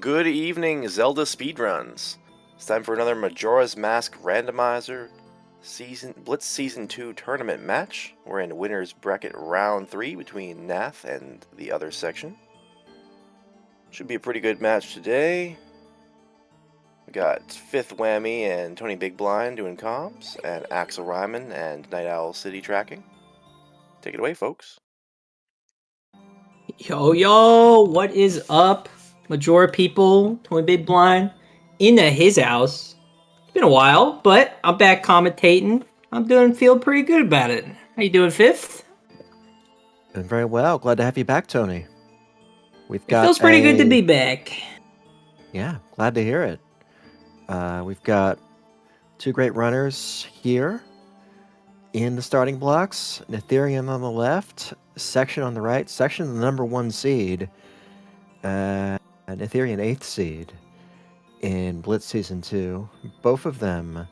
Good evening, Zelda Speedruns. It's time for another Majora's Mask Randomizer Blitz Season 2 tournament match. We're in Winners Bracket Round 3 between Nath and the other section. Should be a pretty good match today. We got Fifth Whammy and Tony Big Blind doing comms, and Axel Ryman and Night Owl City tracking. Take it away, folks. Yo, what is up, Majora people? Tony Big Blind into his house. It's been a while, but I'm back commentating. Feel pretty good about it. How you doing, Fifth? Doing very well. Glad to have you back, Tony. It feels pretty good to be back. Yeah, glad to hear it. We've got two great runners here in the starting blocks. Natherium on the left, Section on the right. Section the number 1 seed, and Natherium 8th seed in Blitz Season 2. Both of them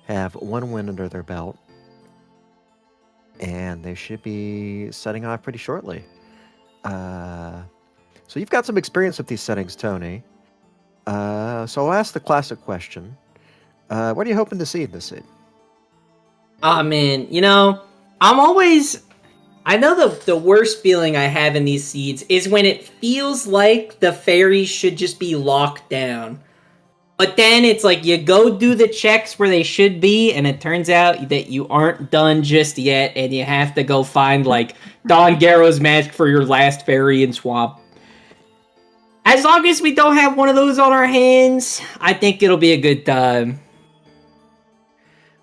have 1 win under their belt, and they should be setting off pretty shortly. So you've got some experience with these settings, Tony. So I'll ask the classic question. What are you hoping to see in this seed? Man, I know the worst feeling I have in these seeds is when it feels like the fairies should just be locked down. But then it's like you go do the checks where they should be, and it turns out that you aren't done just yet, and you have to go find, like, Don Garrow's mask for your last fairy in Swamp. As long as we don't have one of those on our hands, I think it'll be a good time.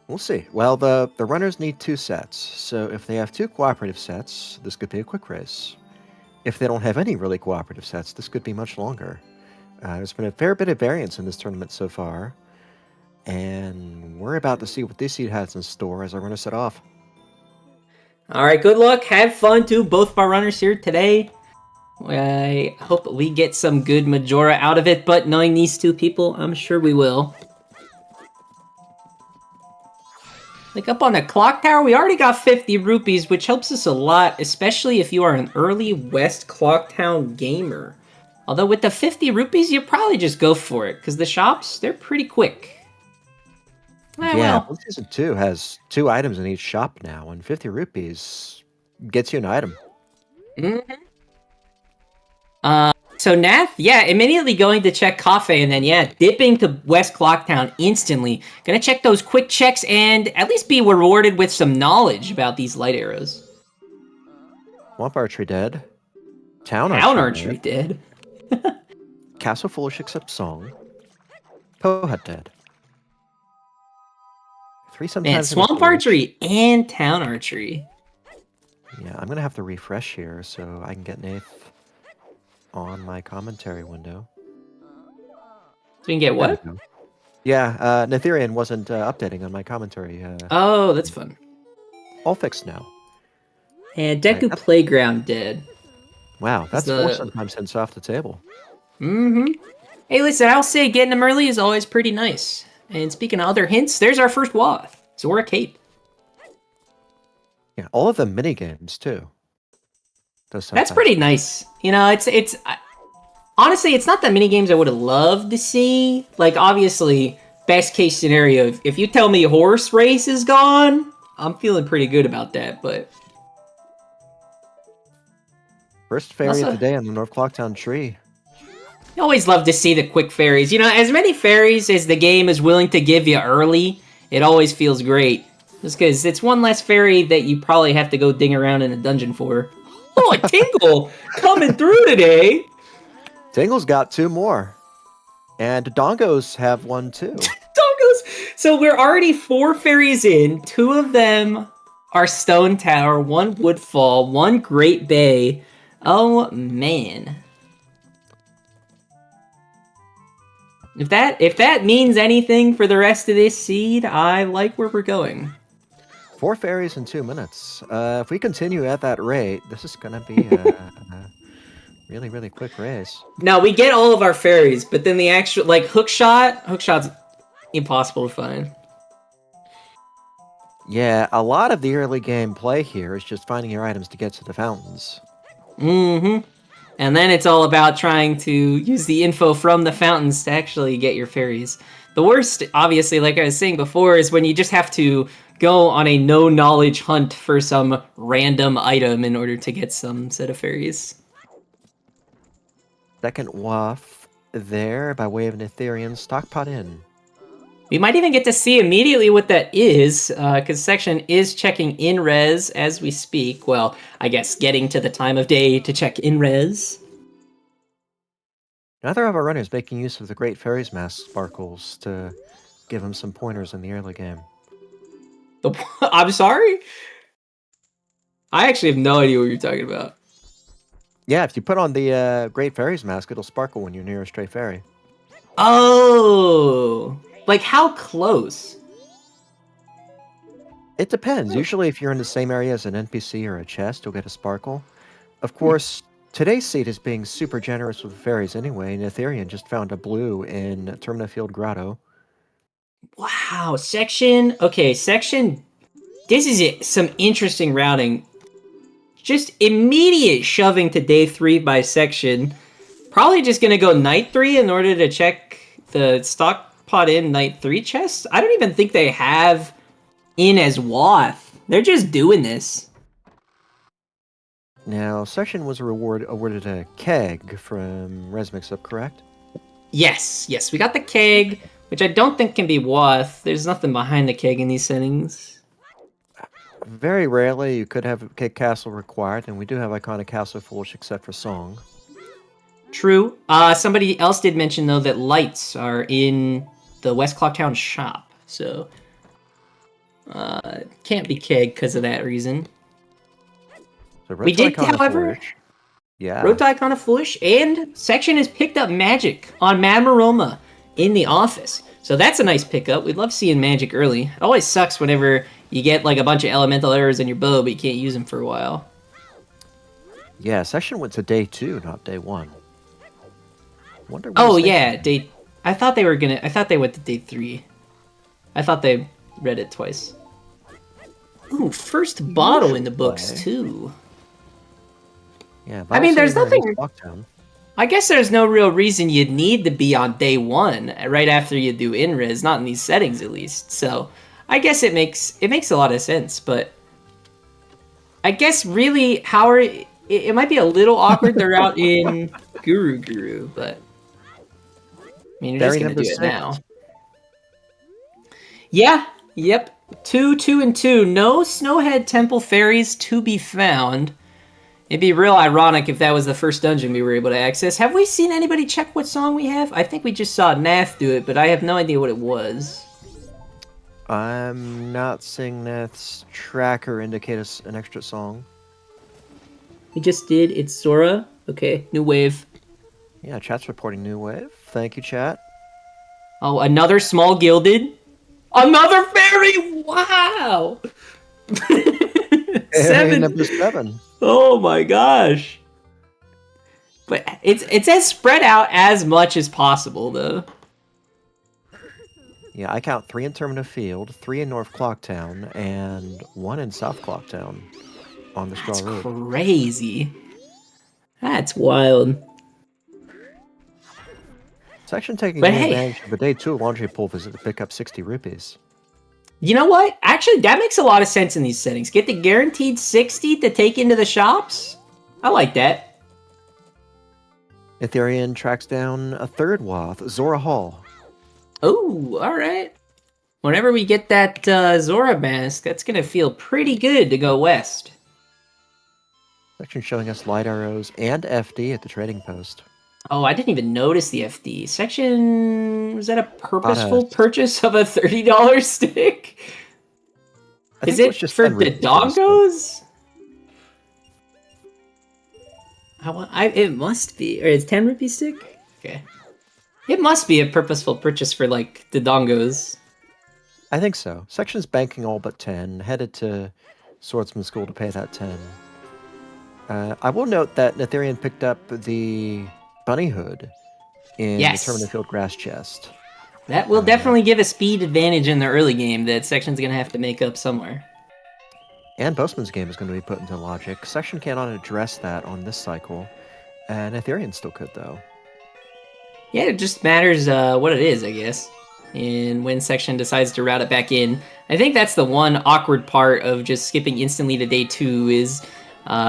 We'll see. Well, the runners need 2 sets, so if they have 2 cooperative sets, this could be a quick race. If they don't have any really cooperative sets, this could be much longer. There's been a fair bit of variance in this tournament so far, and we're about to see what this seed has in store as our runners set off. Alright, good luck. Have fun, too. Both of our runners here today. I hope we get some good Majora out of it, but knowing these two people, I'm sure we will. Like, up on the clock tower, we already got 50 rupees, which helps us a lot, especially if you are an early West Clocktown gamer. Although with the 50 rupees, you probably just go for it, because the shops, they're pretty quick. Well. Season 2 has 2 items in each shop now, and 50 rupees gets you an item. Mm-hmm. So Nath, immediately going to check Cafe, and then, dipping to West Clocktown instantly. Gonna check those quick checks and at least be rewarded with some knowledge about these light arrows. Swamp Archery dead. Town Archery dead. Castle Foolish except Song. Pohat dead. 3 sometimes. Man, Swamp Archery and Town Archery. Yeah, I'm gonna have to refresh here so I can get Nath on my commentary window. So we can get what? Yeah, Natherian wasn't updating on my commentary. Oh, that's fun. All fixed now. And Deku Playground dead. Wow, that's 4 sometimes hints off the table. Mm-hmm. Hey, listen, I'll say getting them early is always pretty nice. And speaking of other hints, there's our first Wath. So we're a cape. Yeah, all of the minigames, too. That's pretty nice. You know, it's honestly, it's not the minigames I would have loved to see. Like, obviously, best case scenario, if you tell me horse race is gone, I'm feeling pretty good about that, but... First fairy of the day on the North Clocktown tree. You always love to see the quick fairies. You know, as many fairies as the game is willing to give you early, it always feels great. Just because it's one less fairy that you probably have to go dig around in a dungeon for. Oh, a Tingle coming through today. Tingle's got 2 more. And Dongos have 1 too. Dongos! So we're already 4 fairies in. 2 of them are Stone Tower, 1 Woodfall, 1 Great Bay. Oh, man. If that means anything for the rest of this seed, I like where we're going. 4 fairies in 2 minutes. If we continue at that rate, this is gonna be a really, really quick race. Now, we get all of our fairies, but then the actual, like, hookshot's impossible to find. Yeah, a lot of the early game play here is just finding your items to get to the fountains. Mm-hmm. And then it's all about trying to use the info from the fountains to actually get your fairies. The worst, obviously, like I was saying before, is when you just have to go on a no-knowledge hunt for some random item in order to get some set of fairies. Second waft there by way of an Ethereum stockpot in. We might even get to see immediately what that is, because Section is checking in-res as we speak. Well, I guess getting to the time of day to check in-res. Neither of our runners making use of the Great Fairies Mask sparkles to give them some pointers in the early game. I'm sorry? I actually have no idea what you're talking about. Yeah, if you put on the Great Fairies Mask, it'll sparkle when you're near a stray fairy. Oh! Like, how close? It depends. Usually if you're in the same area as an NPC or a chest, you'll get a sparkle. Of course, today's seed is being super generous with fairies anyway, and Ethereum just found a blue in Termina Field Grotto. Wow, Section... Okay, Section... This is it. Some interesting routing. Just immediate shoving to day 3 by Section. Probably just gonna go night 3 in order to check the stockpot in night 3 chest. I don't even think they have in as Wath. They're just doing this. Now, Section was awarded a keg from ResMixup, correct? Yes, we got the keg, which I don't think can be Wath. There's nothing behind the keg in these settings. Very rarely you could have a keg castle required, and we do have iconic castle foolish except for song. True. Somebody else did mention, though, that lights are in the West Clocktown shop, so... can't be keg because of that reason. So we did, however... Yeah. Road to Icon of Foolish, and Section has picked up Magic on Mamaroma in the office. So that's a nice pickup. We love seeing Magic early. It always sucks whenever you get like a bunch of elemental errors in your bow, but you can't use them for a while. Yeah, Section went to day 2, not day 1. Wonder what Oh yeah, day... I thought they went to day 3. I thought they read it twice. Ooh, first bottle in the books, too. Yeah, I mean, there's nothing... Lockdown. I guess there's no real reason you'd need to be on day 1, right after you do in-res, not in these settings at least. So, I guess it makes a lot of sense, but... I guess really, it might be a little awkward they're out in Guru, but... I mean, you're just gonna do it now. Yeah, yep. 2, 2, and 2. No Snowhead Temple fairies to be found. It'd be real ironic if that was the first dungeon we were able to access. Have we seen anybody check what song we have? I think we just saw Nath do it, but I have no idea what it was. I'm not seeing Nath's tracker indicate us an extra song. We just did. It's Sora. Okay, new wave. Yeah, chat's reporting new wave. Thank you, chat. Oh, another small gilded. Another fairy! Wow! Seven. Number 7. Oh my gosh. But it's as spread out as much as possible, though. Yeah, I count 3 in Termina Field, 3 in North Clocktown, and 1 in South Clocktown on the Straw Road. That's crazy. That's wild. Section taking advantage of a day 2 laundry pool visit to pick up 60 rupees. You know what? Actually, that makes a lot of sense in these settings. Get the guaranteed 60 to take into the shops? I like that. Ethereum tracks down a third Wath, Zora Hall. Oh, alright. Whenever we get that Zora mask, that's gonna feel pretty good to go west. Section showing us light arrows and FD at the trading post. Oh, I didn't even notice the FD. Section... Was that a purposeful purchase of a $30 stick? Is it just for Dodongos? It must be. Or it's 10 rupee stick? Okay. It must be a purposeful purchase for, like, the Dongos. I think so. Section's banking all but 10, headed to Swordsman School to pay that 10. I will note that Ethereum picked up the bunny hood in the Termina Field grass chest. That will definitely give a speed advantage in the early game that Section's going to have to make up somewhere. And Boastman's game is going to be put into logic. Section cannot address that on this cycle. And Ethereum still could, though. Yeah, it just matters what it is, I guess. And when section decides to route it back in. I think that's the one awkward part of just skipping instantly to day 2 is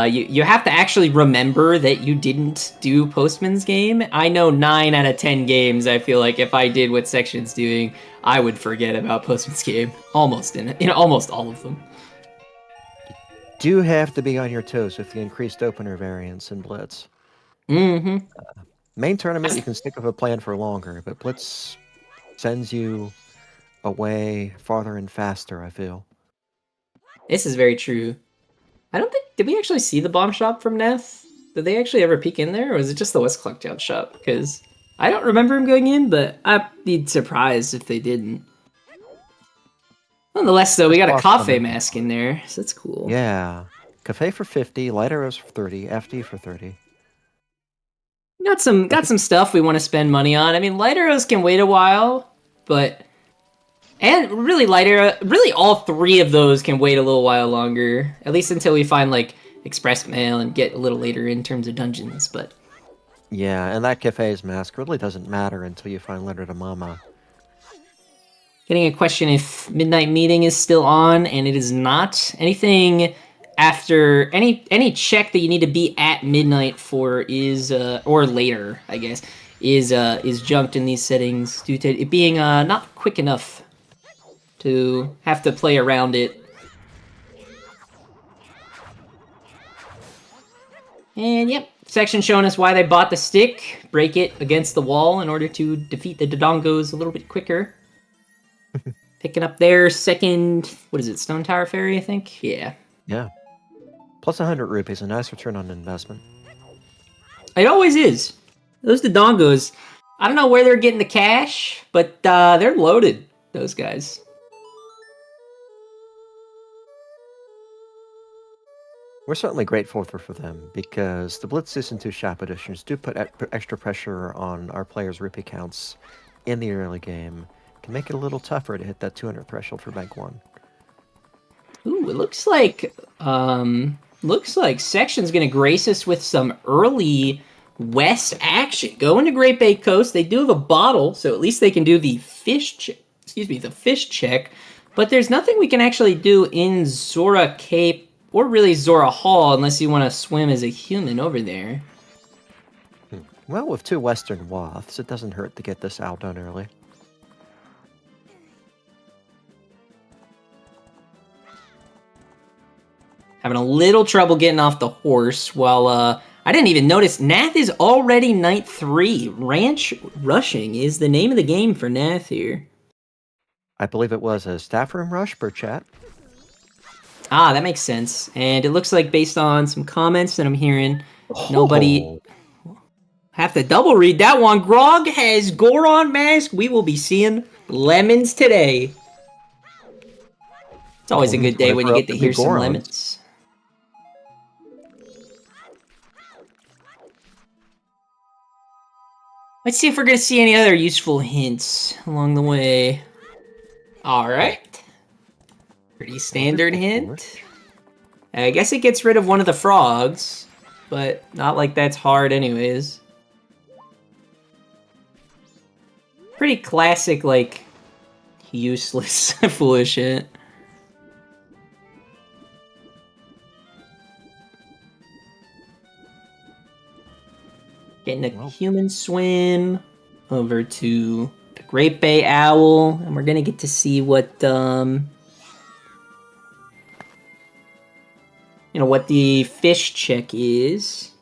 you have to actually remember that you didn't do Postman's game. I know 9 out of 10 games, I feel like if I did what section's doing, I would forget about Postman's game. Almost in almost all of them. Do have to be on your toes with the increased opener variance in Blitz. Mm-hmm. Main tournament, you can stick with a plan for longer, but Blitz sends you away farther and faster, I feel. This is very true. I don't think... Did we actually see the bomb shop from Nath? Did they actually ever peek in there, or was it just the West Clocktown shop? Because I don't remember him going in, but I'd be surprised if they didn't. Nonetheless, though, we got a cafe mask in there, so that's cool. Yeah. Cafe for 50, light arrows for 30, FD for 30. Got some stuff we want to spend money on. I mean, light arrows can wait a while, but... And really, really all 3 of those can wait a little while longer. At least until we find, like, express mail and get a little later in terms of dungeons, but... Yeah, and that cafe's mask really doesn't matter until you find Letter to Mama. Getting a question if Midnight Meeting is still on, and it is not. Anything after... Any check that you need to be at midnight for is... or later, I guess, is junked in these settings due to it being not quick enough to have to play around it. And yep, section showing us why they bought the stick. Break it against the wall in order to defeat the Dodongos a little bit quicker. Picking up their second, what is it, Stone Tower Ferry, I think? Yeah. Yeah. Plus 100 rupees, a nice return on investment. It always is. Those Dodongos, I don't know where they're getting the cash, but they're loaded, those guys. We're certainly grateful for them, because the Blitz Season 2 shop editions do put extra pressure on our players' rupee counts in the early game. Can make it a little tougher to hit that 200 threshold for Bank 1. Ooh, it looks like Section's gonna grace us with some early West action. Going to Great Bay Coast, they do have a bottle, so at least they can do the fish check. But there's nothing we can actually do in Zora Cape or really Zora Hall unless you want to swim as a human over there. Well, with 2 Western Waths, it doesn't hurt to get this out done early. Having a little trouble getting off the horse while, I didn't even notice, Nath is already night 3. Ranch Rushing is the name of the game for Nath here. I believe it was a staff room rush per chat. Ah, that makes sense. And it looks like based on some comments that I'm hearing, nobody... Have to double read that one. Grog has Goron mask. We will be seeing lemons today. It's always a good day when you get to hear some lemons. Let's see if we're going to see any other useful hints along the way. All right. Pretty standard hint. I guess it gets rid of one of the frogs, but not like that's hard anyways. Pretty classic, like, useless, foolish hint. Getting a human swim over to the Great Bay Owl, and we're gonna get to see what, what the fish check is.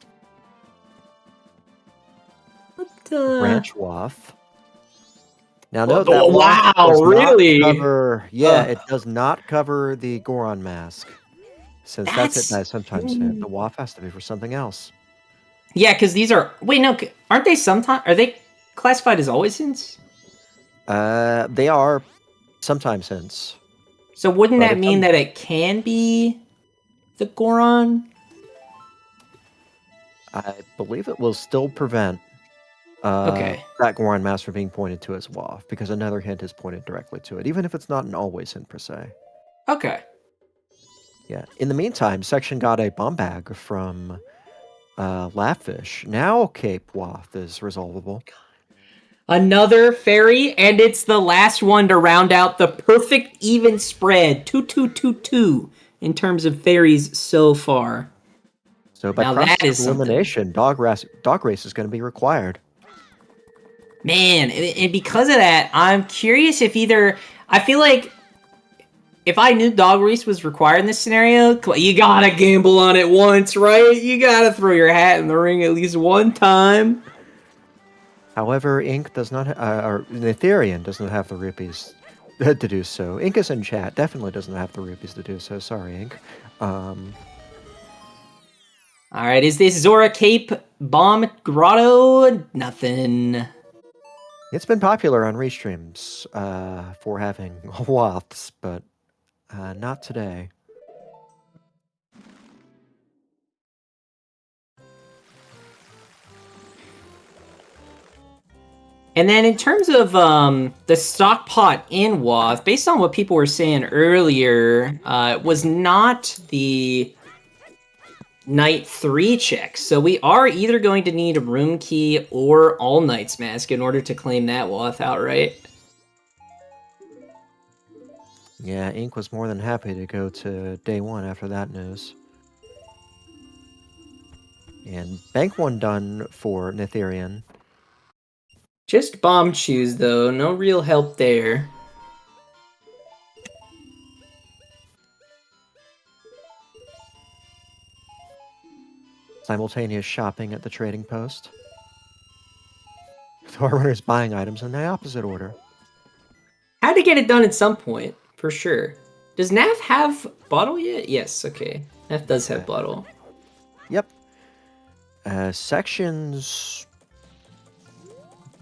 Ranch Waff. Now, note that wow, really? It does not cover the Goron mask. Since that's it, guys, sometimes the Waff has to be for something else. Yeah, because these are... Wait, no, aren't they sometimes... Are they classified as always hints? They are sometimes hints. So wouldn't that mean that it can be the Goron? I believe it will still prevent that Goron mask from being pointed to as Waff, because another hint is pointed directly to it, even if it's not an always hint per se. Okay. Yeah. In the meantime, Section got a bomb bag from Laugh-Fish. Now Cape Wath is resolvable. Another fairy, and it's the last one to round out the perfect even spread. 2-2-2-2 in terms of fairies so far. So by Now that process is of something. elimination, dog race is going to be required. Man, and because of that, I'm curious if either... I feel like if I knew dog race was required in this scenario, you gotta gamble on it once, right? You gotta throw your hat in the ring at least one time. However, Ink does not, or Netherian does not have the rupees to do so. Ink is in chat, definitely doesn't have the rupees to do so. Sorry, Ink. Alright, is this Zora Cape Bomb Grotto? Nothing. It's been popular on restreams for having Waths, but not today. And then in terms of the stock pot in Wath, based on what people were saying earlier, it was not the Night 3 check. So we are either going to need a Room Key or All Knight's Mask in order to claim that Wath outright. Yeah, Ink was more than happy to go to day one after that news. And bank one done for Netherian. Just bomb shoes, though. No real help there. Simultaneous shopping at the trading post. So our runner's buying items in the opposite order. Had to get it done at some point, for sure. Does Nath have bottle yet? Yes, okay. Nath does have bottle. Yep. Sections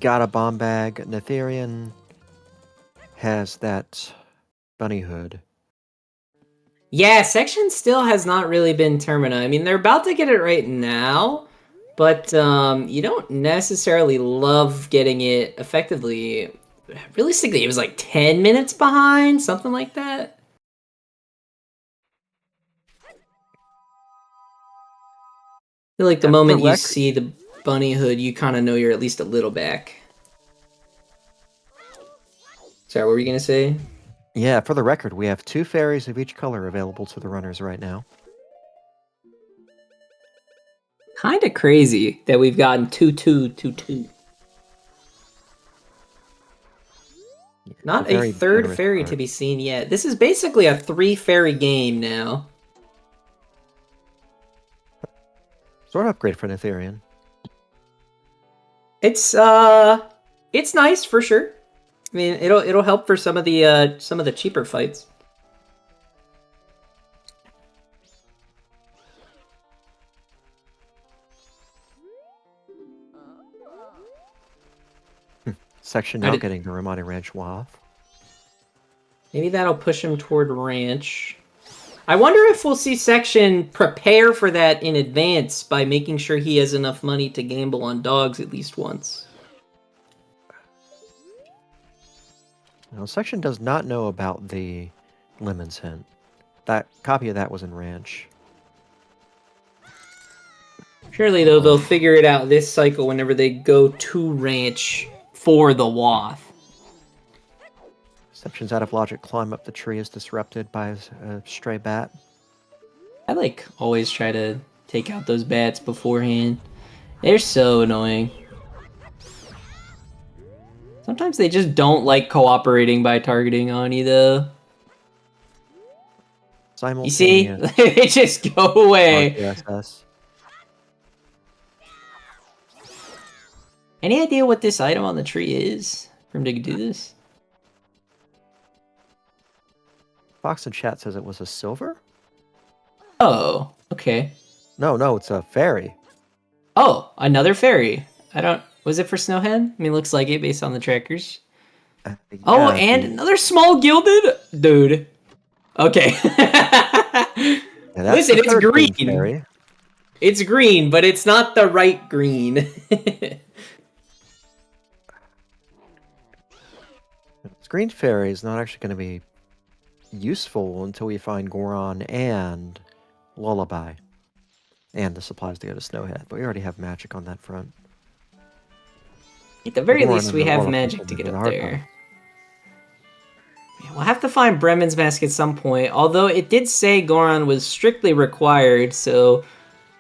got a bomb bag. Netherian has that bunny hood. Yeah, Section still has not really been Termina. I mean, they're about to get it right now, but you don't necessarily love getting it effectively. Realistically, it was like 10 minutes behind, something like that. I feel like the moment you see the bunny hood, you kind of know you're at least a little back. Sorry, what were you going to say? Yeah, for the record, we have 2 fairies of each color available to the runners right now. Kind of crazy that we've gotten 2-2-2-2. Yeah, Not a third fairy to be seen yet. This is basically a 3-fairy game now. Sword upgrade for Netherian. It's nice for sure. I mean, it'll help for some of the cheaper fights. Section now getting the Romani Ranch Wath. Maybe that'll push him toward Ranch. I wonder if we'll see Section prepare for that in advance by making sure he has enough money to gamble on dogs at least once. Now, Section does not know about the Lemons hint. That copy of that was in Ranch. Surely, though, they'll figure it out this cycle whenever they go to Ranch for the Wath. Section's out of logic. Climb up the tree is disrupted by a stray bat. I always try to take out those bats beforehand. They're so annoying. Sometimes they just don't like cooperating by targeting on you, though. You see? They just go away. RPSS. Any idea what this item on the tree is for him to do this? Fox in chat says it was a silver? Oh, okay. No, it's a fairy. Oh, another fairy. Was it for Snowhead? I mean, looks like it based on the trackers. Oh, and another small gilded? Dude. Okay. Listen, it's green. Fairy. It's green, but it's not the right green. Green fairy is not actually going to be useful until we find Goron and Lullaby. And the supplies to go to Snowhead, but we already have magic on that front. At the very Goran least, and we the have Warlock magic are to get having a up hard there. time. Yeah, we'll have to find Bremen's Mask at some point, although it did say Goron was strictly required, so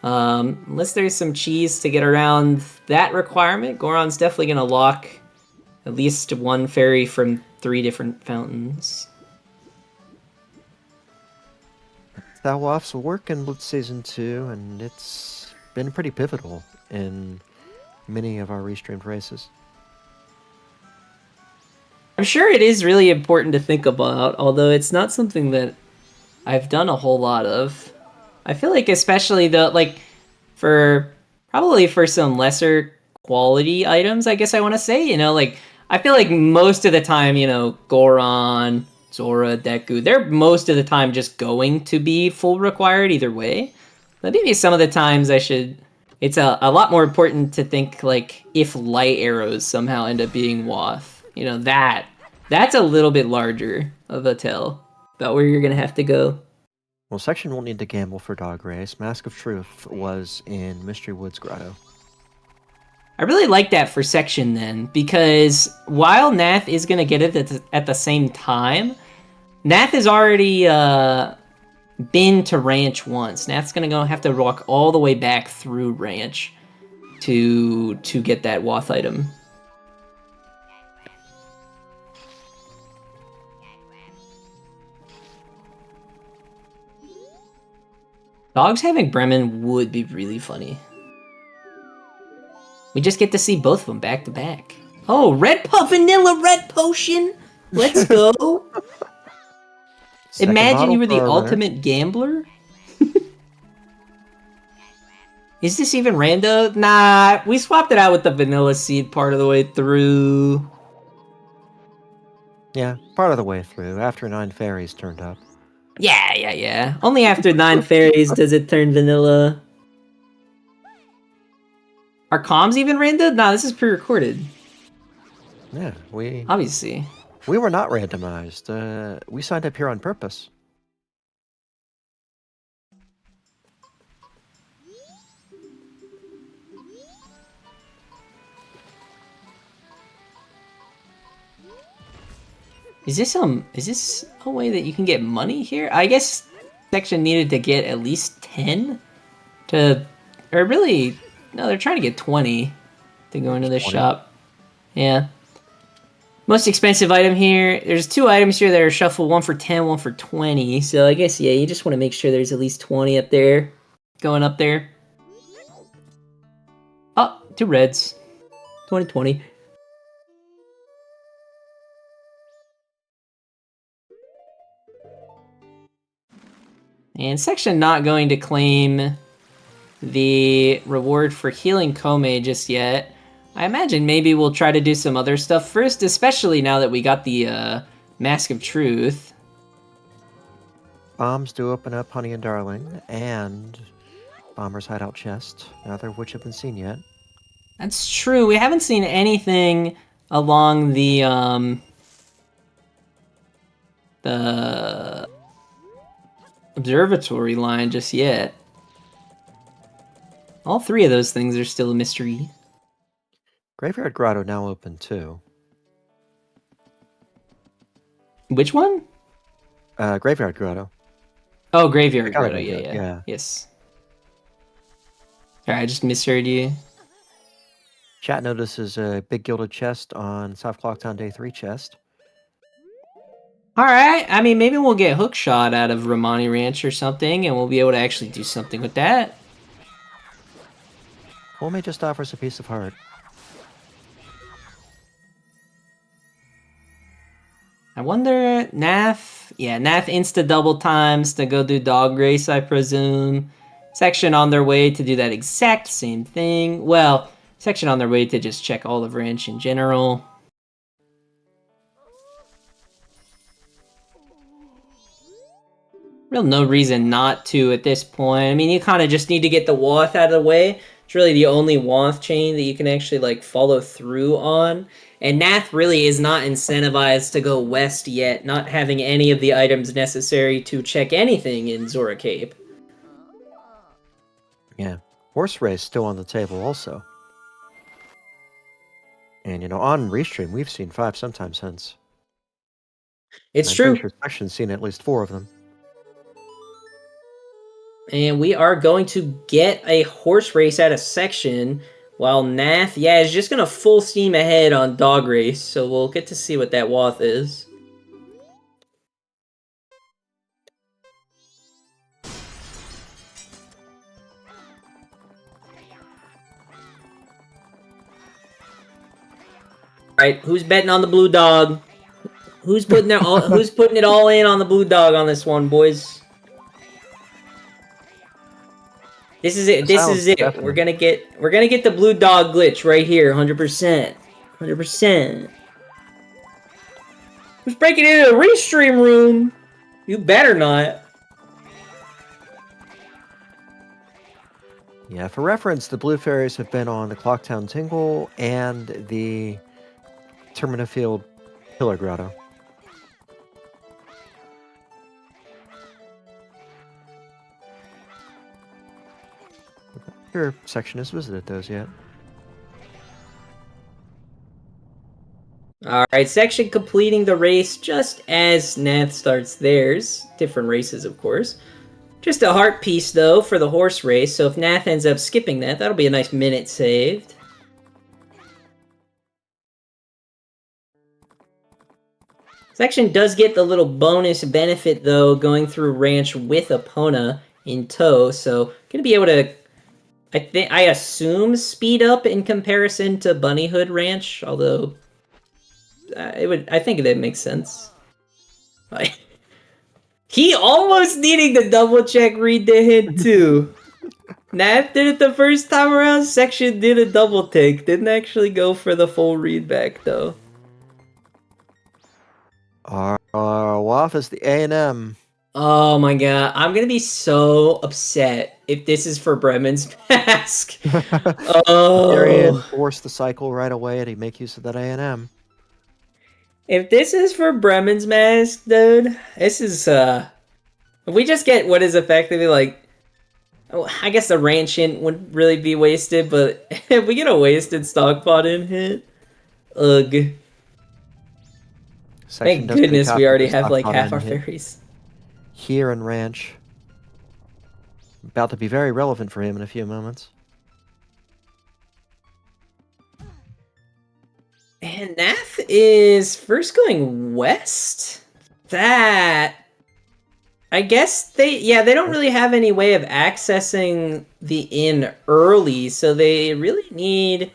unless there's some cheese to get around that requirement, Goron's definitely going to lock at least one fairy from 3 different fountains. Thalwaf's work in Blitz Season 2, and it's been pretty pivotal in many of our restreamed races. I'm sure it is really important to think about, although it's not something that I've done a whole lot of. I feel like especially probably for some lesser quality items, I guess I want to say, I feel like most of the time, Goron, Zora, Deku, they're most of the time just going to be full required either way. But maybe some of the times it's a lot more important to think like if light arrows somehow end up being Wath, that's a little bit larger of a tell about where you're gonna have to go. Well, Section won't need to gamble for Dog Race. Mask of Truth was in Mystery Woods Grotto. I really like that for Section then, because while Nath is going to get it at the same time, Nath has already been to Ranch once. Nath's going to have to walk all the way back through Ranch to get that Wath item. Dogs having Bremen would be really funny. We just get to see both of them back to back. Oh, vanilla red potion! Let's go! Imagine you were the ultimate gambler? Is this even rando? Nah, we swapped it out with the vanilla seed part of the way through. Yeah, part of the way through, after 9 fairies turned up. Yeah. Only after 9 fairies does it turn vanilla. Are comms even randomed? Nah, this is pre-recorded. Yeah, Obviously. We were not randomized. We signed up here on purpose. Is this a way that you can get money here? I guess Section needed to get at least 10 to, or really, no, they're trying to get 20 to go into the shop. Yeah. Most expensive item here. There's 2 items here that are shuffled, one for 10, one for 20. So I guess, yeah, you just want to make sure there's at least 20 up there, going up there. Oh, 2 reds. 2020. And Section not going to claim the reward for healing Kome just yet. I imagine maybe we'll try to do some other stuff first, especially now that we got the Mask of Truth. Bombs do open up Honey and Darling, and Bomber's Hideout Chest, neither of which have been seen yet. That's true. We haven't seen anything along the observatory line just yet. All 3 of those things are still a mystery. Graveyard Grotto now open too. Which one? Graveyard Grotto. Oh, Graveyard Grotto. Yeah. Yes. Alright, I just misheard you. Chat notices a big gilded chest on South Clocktown Day 3 chest. Alright, I mean, maybe we'll get Hookshot out of Romani Ranch or something, and we'll be able to actually do something with that. May just offers a piece of heart. I wonder, Nath? Yeah, Nath insta-double times to go do Dog Race, I presume. Section on their way to do that exact same thing. Well, Section on their way to just check all of Ranch in general. Real no reason not to at this point. I mean, you kind of just need to get the Wath out of the way. It's really the only Wath chain that you can actually, like, follow through on. And Nath really is not incentivized to go west yet, not having any of the items necessary to check anything in Zora Cape. Yeah. Horse race still on the table also. And, on Restream, we've seen 5 sometimes since. It's I'm true. pretty sure Section's seen at least 4 of them. And we are going to get a horse race out of Section, while Nath, is just going to full steam ahead on dog race, so we'll get to see what that wath is. Alright, who's betting on the blue dog? Who's putting it all in on the blue dog on this one, boys? This is it. This is it. Definitely. We're gonna get the blue dog glitch right here, 100%. 100%. Who's breaking into the restream room? You better not. Yeah, for reference, the Blue Fairies have been on the Clocktown Tingle and the Termina Field Pillar Grotto. Your section has visited those yet. Alright, Section completing the race just as Nath starts theirs. Different races, of course. Just a heart piece, though, for the horse race, so if Nath ends up skipping that, that'll be a nice minute saved. Section does get the little bonus benefit, though, going through Ranch with Epona in tow, so gonna be able to, I assume, speed up in comparison to Bunnyhood Ranch, although I think that makes sense. He almost needing the double check read the hit too. Nath did it the first time around. Section did a double take. Didn't actually go for the full read back though. Our WAF is the A&M. Oh my god, I'm gonna be so upset if this is for Bremen's mask. Darian forced the cycle right away to make use of that A&M. If this is for Bremen's mask, dude, this is if we just get what is effectively like, I guess the Ranchant wouldn't really be wasted, but if we get a wasted stockpot in hit, ugh. Section Thank goodness we already have like stockpot half in our hit. fairies. Here in Ranch. About to be very relevant for him in a few moments. And Nath is first going west. That, I guess they don't really have any way of accessing the inn early, so they really need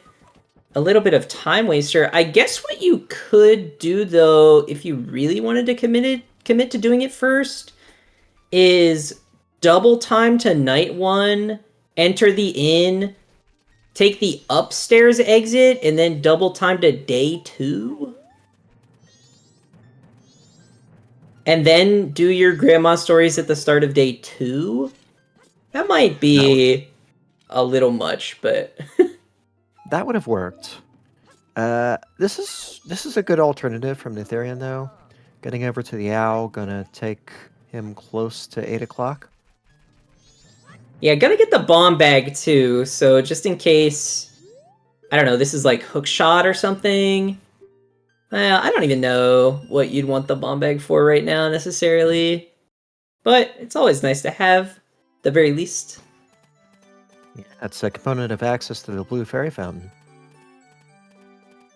a little bit of time waster. I guess what you could do though, if you really wanted to commit to doing it first, is double time to night 1, enter the inn, take the upstairs exit, and then double time to day 2. And then do your grandma stories at the start of day 2. That might be a little much, but that would have worked. This is a good alternative from Netherian though. Getting over to the owl, gonna take him close to 8 o'clock. yeah, gotta get the bomb bag too, so just in case, I don't know, this is like hook shot or something. I don't even know what you'd want the bomb bag for right now necessarily, but it's always nice to have, the very least. Yeah, that's a component of access to the Blue Fairy Fountain.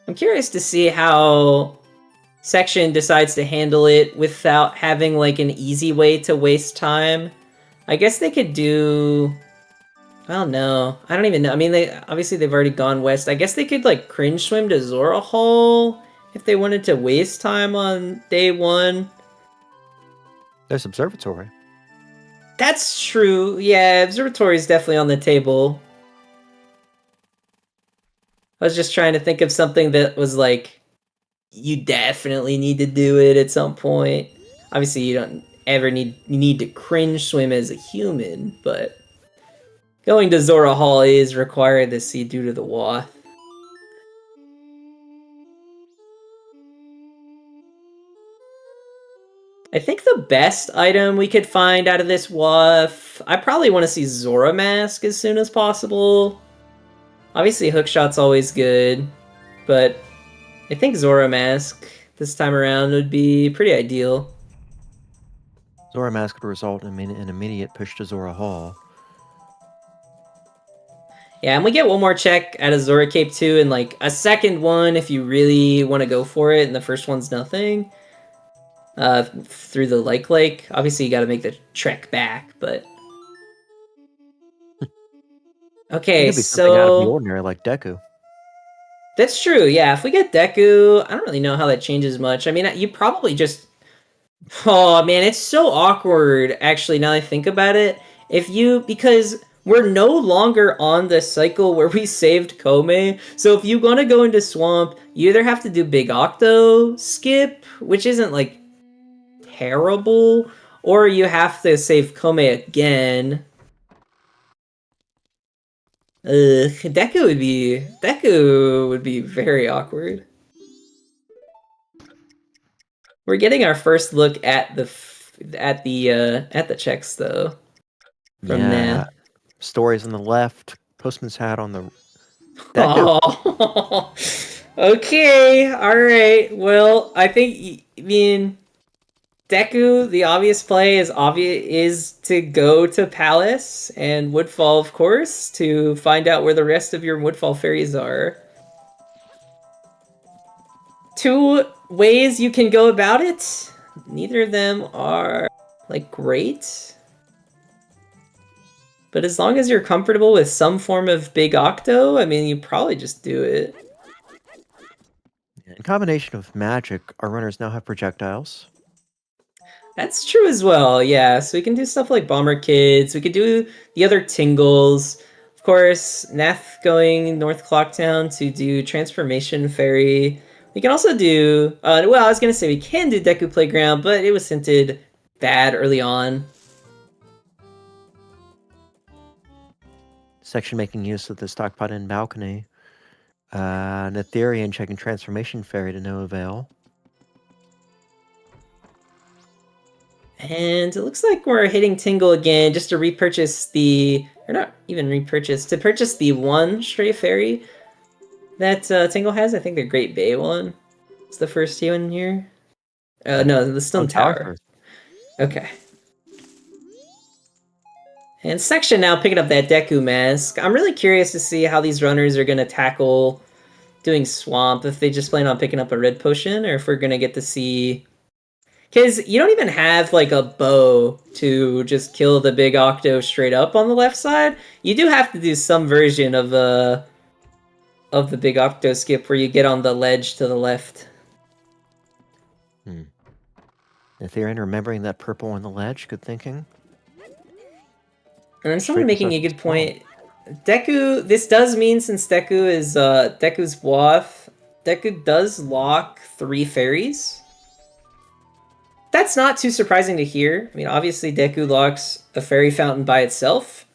I'm curious to see how Section decides to handle it without having like an easy way to waste time. I guess they could do, well, no, I don't even know. I mean, they've already gone west. I guess they could like cringe swim to Zora Hall if they wanted to waste time on day 1. There's Observatory. That's true. Yeah, Observatory is definitely on the table. I was just trying to think of something that was like, you definitely need to do it at some point. Obviously, you don't ever need to cringe swim as a human, but going to Zora Hall is required to see due to the wath. I think the best item we could find out of this WAF, I probably want to see Zora Mask as soon as possible. Obviously, Hookshot's always good, but I think Zora Mask this time around would be pretty ideal. Zora Mask could result in an immediate push to Zora Hall. Yeah, and we get one more check out of Zora Cape 2, and like a second one if you really want to go for it, and the first one's nothing. Through the Lake. Obviously, you got to make the trek back, but okay, It could be something out of the so ordinary, like Deku. that's true. Yeah, if we get Deku, I don't really know how that changes much. I mean, you probably just. Oh man, it's so awkward. Actually, now that I think about it, because we're no longer on the cycle where we saved Kome. So if you want to go into Swamp, you either have to do Big Octo skip, which isn't like terrible, or you have to save Kome again. Deku would be very awkward. We're getting our first look at the checks though. From Nath. Stories on the left, Postman's hat on the Deku. Oh. Okay, alright. Well, I mean Deku, the obvious play is to go to Palace and Woodfall, of course, to find out where the rest of your Woodfall fairies are. Two ways you can go about it. Neither of them are like great. But as long as you're comfortable with some form of Big Octo, I mean, you probably just do it. In combination with magic, our runners now have projectiles. That's true as well, yeah. So we can do stuff like Bomber Kids. We could do the other Tingles. Of course, Nath going North Clocktown to do Transformation Fairy. We can also do... well, I was going to say we can do Deku Playground, but it was hinted bad early on. Section making use of the stockpot and balcony. Natherian checking Transformation Fairy to no avail. And it looks like we're hitting Tingle again just to repurchase the... Or not even repurchase. To purchase the one Stray Fairy that Tingle has. I think the Great Bay one. It's the first one here. No, the Stone Tower. Okay. And Section now picking up that Deku Mask. I'm really curious to see how these runners are going to tackle doing Swamp. If they just plan on picking up a red potion, or if we're going to get to see... Because you don't even have, like, a bow to just kill the Big Octo straight up on the left side. You do have to do some version of the Big Octo skip where you get on the ledge to the left. Natherian remembering that purple on the ledge. Good thinking. And then someone making a good point. Deku, this does mean since Deku is Deku's WAF, Deku does lock 3 fairies. That's not too surprising to hear. I mean, obviously Deku locks a fairy fountain by itself.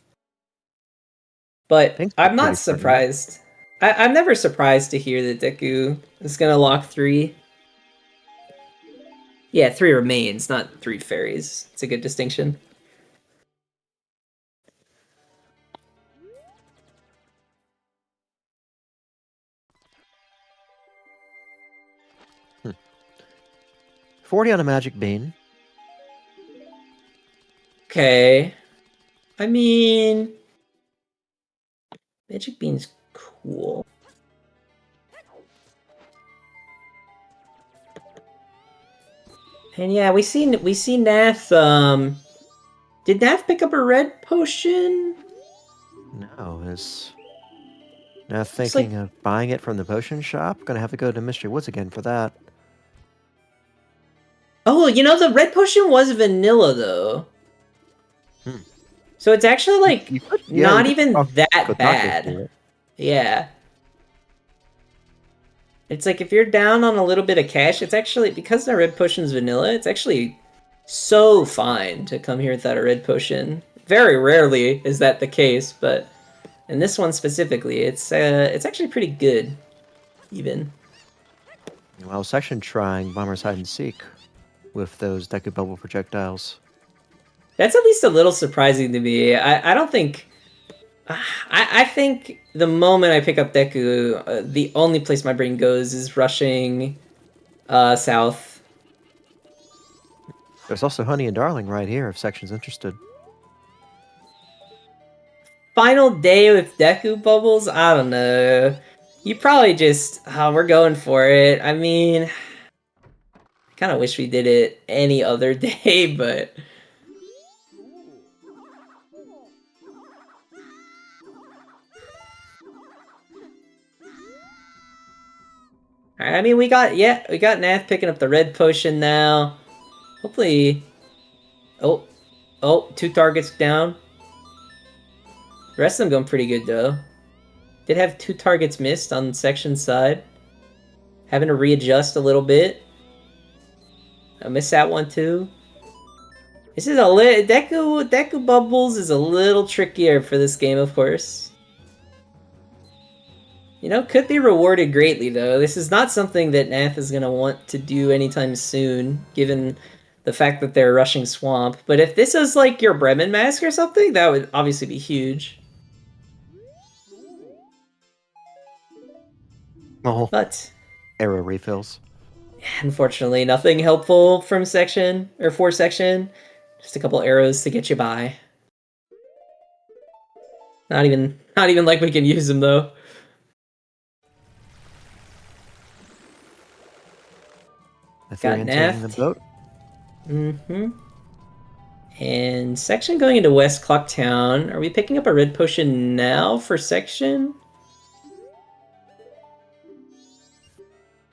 But I'm not surprised. I'm never surprised to hear that Deku is going to lock 3. Yeah, 3 remains, not 3 fairies. It's a good distinction. Hmm. 40 on a magic bean. Okay. I mean... Magic bean's cool. And yeah, we see Nath. Did Nath pick up a red potion? No, is Nath thinking of buying it from the potion shop? Gonna have to go to Mystery Woods again for that. Oh, you know, the red potion was vanilla though. So it's actually like not even that bad. Yeah. It's like if you're down on a little bit of cash, it's actually, because the red potion's vanilla, it's actually so fine to come here without a red potion. Very rarely is that the case, but in this one specifically, it's actually pretty good, even. Well, Section trying Bomber's Hide and Seek. with those Deku Bubble projectiles. That's at least a little surprising to me. I don't think... I think the moment I pick up Deku, the only place my brain goes is rushing south. There's also Honey and Darling right here if Section's interested. Final day with Deku Bubbles? I don't know. You probably just... we're going for it. I mean... I kind of wish we did it any other day, but... I mean, we got Nath picking up the red potion now. Hopefully... Oh, 2 targets down. The rest of them going pretty good, though. Did have 2 targets missed on Section's side. Having to readjust a little bit. I missed that one, too. This is a Deku Bubbles is a little trickier for this game, of course. You know, could be rewarded greatly, though. This is not something that Nath is going to want to do anytime soon, given the fact that they're rushing Swamp. But if this is like your Bremen Mask or something, that would obviously be huge. Oh, but arrow refills. Unfortunately, nothing helpful from Section, or for Section. Just a couple arrows to get you by. Not even like we can use them, though. Got Nath. The boat. Mm-hmm. And Section going into West Clocktown. Are we picking up a red potion now for Section?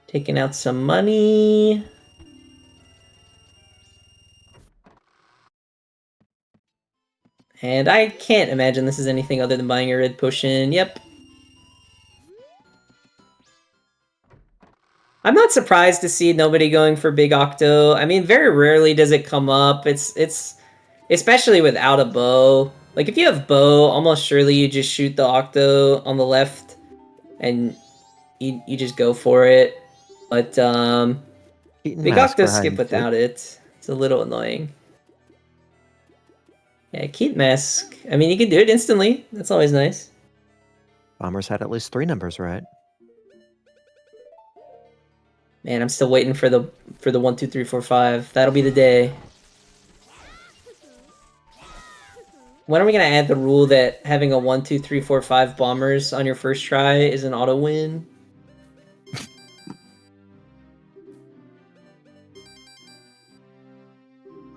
Taking out some money. And I can't imagine this is anything other than buying a red potion. Yep. I'm not surprised to see nobody going for Big Octo. I mean, very rarely does it come up. It's especially without a bow. Like, if you have bow, almost surely you just shoot the Octo on the left and you just go for it. But Big Octo skip without it. It's a little annoying. Yeah, Keat Mask. I mean, you can do it instantly. That's always nice. Bombers had at least 3 numbers right. Man, I'm still waiting for the 1, 2, 3, 4, 5. That'll be the day. When are we gonna add the rule that having a 1, 2, 3, 4, 5 bombers on your first try is an auto win?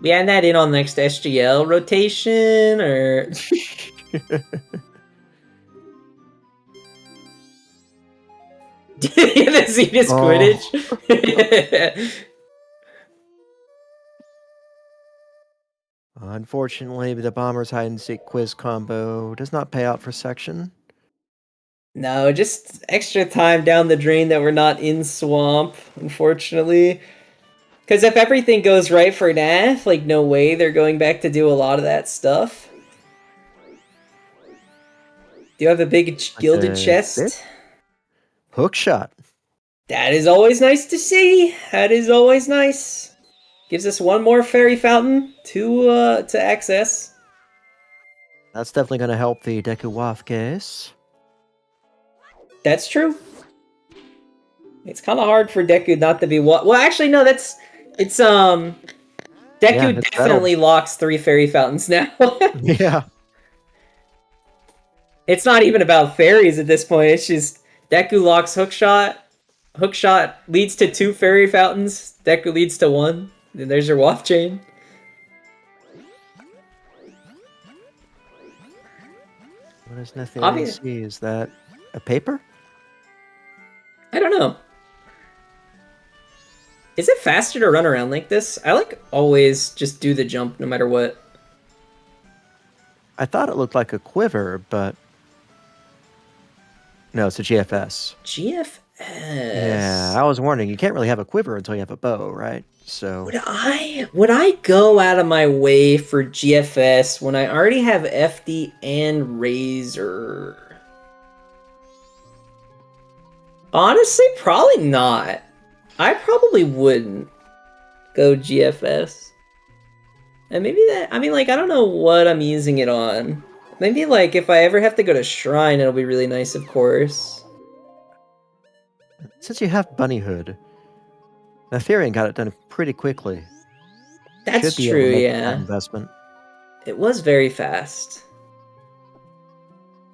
We add that in on the next SGL rotation, or... the Zenith Quidditch. Unfortunately, the Bombers hide-and-seek quiz combo does not pay out for Section. No, just extra time down the drain that we're not in Swamp, unfortunately. Because if everything goes right for Nath, like, no way they're going back to do a lot of that stuff. Do you have a big gilded chest? Bit? Hook shot. That is always nice to see. That is always nice. Gives us one more fairy fountain to access. That's definitely going to help the Deku Waff case. That's true. It's kind of hard for Deku not to be well, actually, no, Deku definitely locks 3 fairy fountains now. Yeah. It's not even about fairies at this point. It's just Deku locks Hookshot. Hookshot leads to 2 fairy fountains. Deku leads to 1. Then there's your waft chain. What does Nath see? Is that a paper? I don't know. Is it faster to run around like this? I like always just do the jump no matter what. I thought it looked like a quiver, but... No, it's a GFS. GFS? Yeah, I was wondering, you can't really have a quiver until you have a bow, right? So... Would I go out of my way for GFS when I already have FD and Razor? Honestly, probably not. I probably wouldn't. Go GFS. And maybe that, I mean, like, I don't know what I'm using it on. Maybe, like, if I ever have to go to Shrine, it'll be really nice, of course. Since you have Bunnyhood, Ethereum got it done pretty quickly. That's Should be true, able to make yeah. that investment. It was very fast.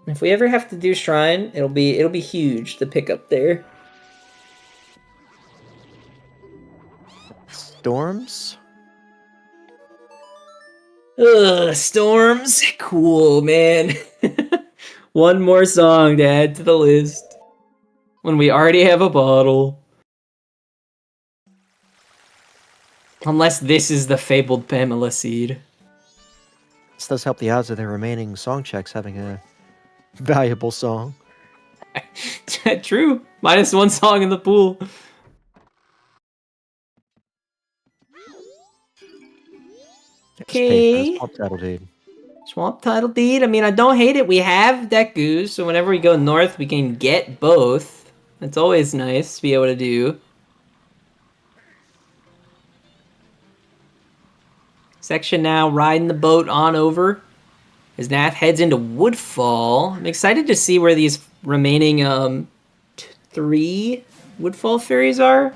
If we ever have to do Shrine, it'll be huge to pick up there. Storms? Ugh, Storms. Cool, man. One more song to add to the list. When we already have a bottle. Unless this is the fabled Pamela seed. This does help the odds of their remaining song checks having a valuable song. True. -1 song in the pool. Okay. Swamp Title Deed. Swamp Title Deed. I mean, I don't hate it. We have Deku, so whenever we go north, we can get both. It's always nice to be able to do. Section now, riding the boat on over as Nath heads into Woodfall. I'm excited to see where these remaining 3 Woodfall fairies are.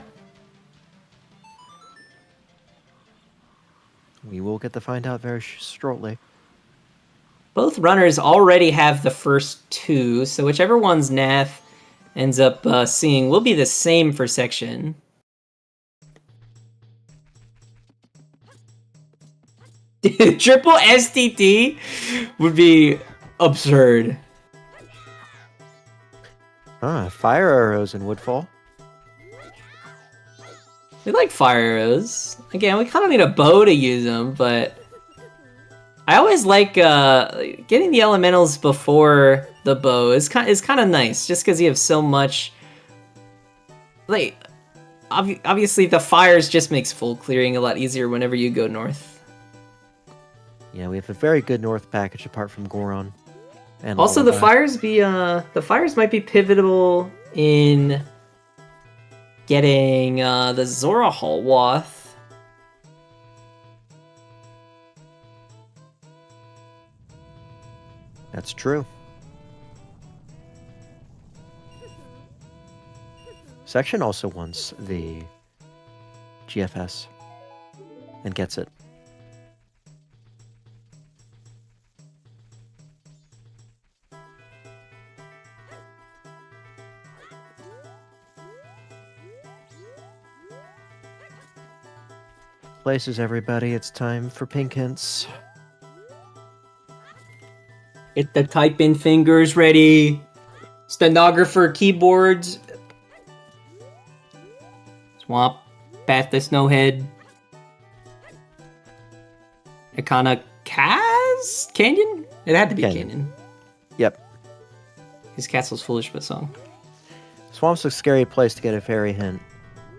We will get to find out very shortly. Both runners already have the first 2, so whichever one's Nath ends up seeing will be the same for section. Triple STT would be absurd. Fire arrows in Woodfall. We like fire arrows. Again, we kind of need a bow to use them, but I always like getting the elementals before the bow is kind of nice, just because you have so much. Like, obviously, the fires just makes full clearing a lot easier whenever you go north. Yeah, we have a very good north package apart from Goron. And also, the fires might be pivotal in getting the Zora Hallwath. That's true. Section also wants the GFS and gets it. Places, everybody. It's time for pink hints. Get the type-in fingers ready. Stenographer keyboards. Swamp. Path the Snowhead. Ikana Canyon? It had to be Canyon. Yep. His castle's foolish but song. Swamp's a scary place to get a fairy hint.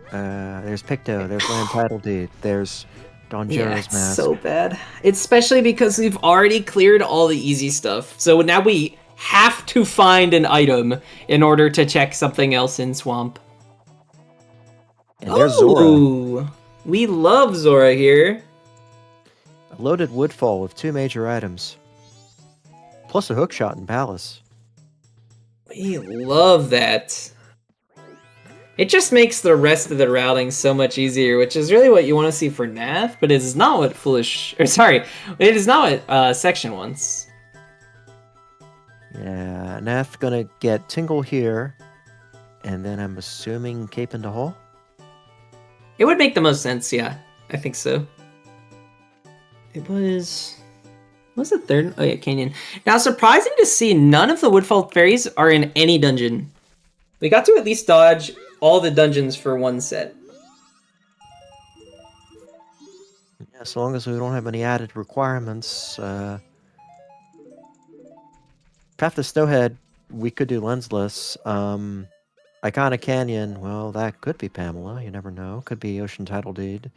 There's Picto, there's Land Title Deed, there's Donjura's Mask. So bad. Especially because we've already cleared all the easy stuff. So now we have to find an item in order to check something else in Swamp. And there's Zora. We love Zora here. A loaded Woodfall with 2 major items. Plus a hookshot in Palace. We love that. It just makes the rest of the routing so much easier, which is really what you want to see for Nath, but it is not what it is not what Section wants. Yeah, Nath gonna get Tingle here, and then I'm assuming Cape into Hall? It would make the most sense, yeah. I think so. It was... What was the third? Oh yeah, Canyon. Now, surprising to see none of the Woodfall fairies are in any dungeon. We got to at least dodge all the dungeons for one set. Yeah, as long as we don't have any added requirements. Path to Snowhead, we could do lensless. Iconic Canyon, well, that could be Pamela. You never know. Could be Ocean Title Deed.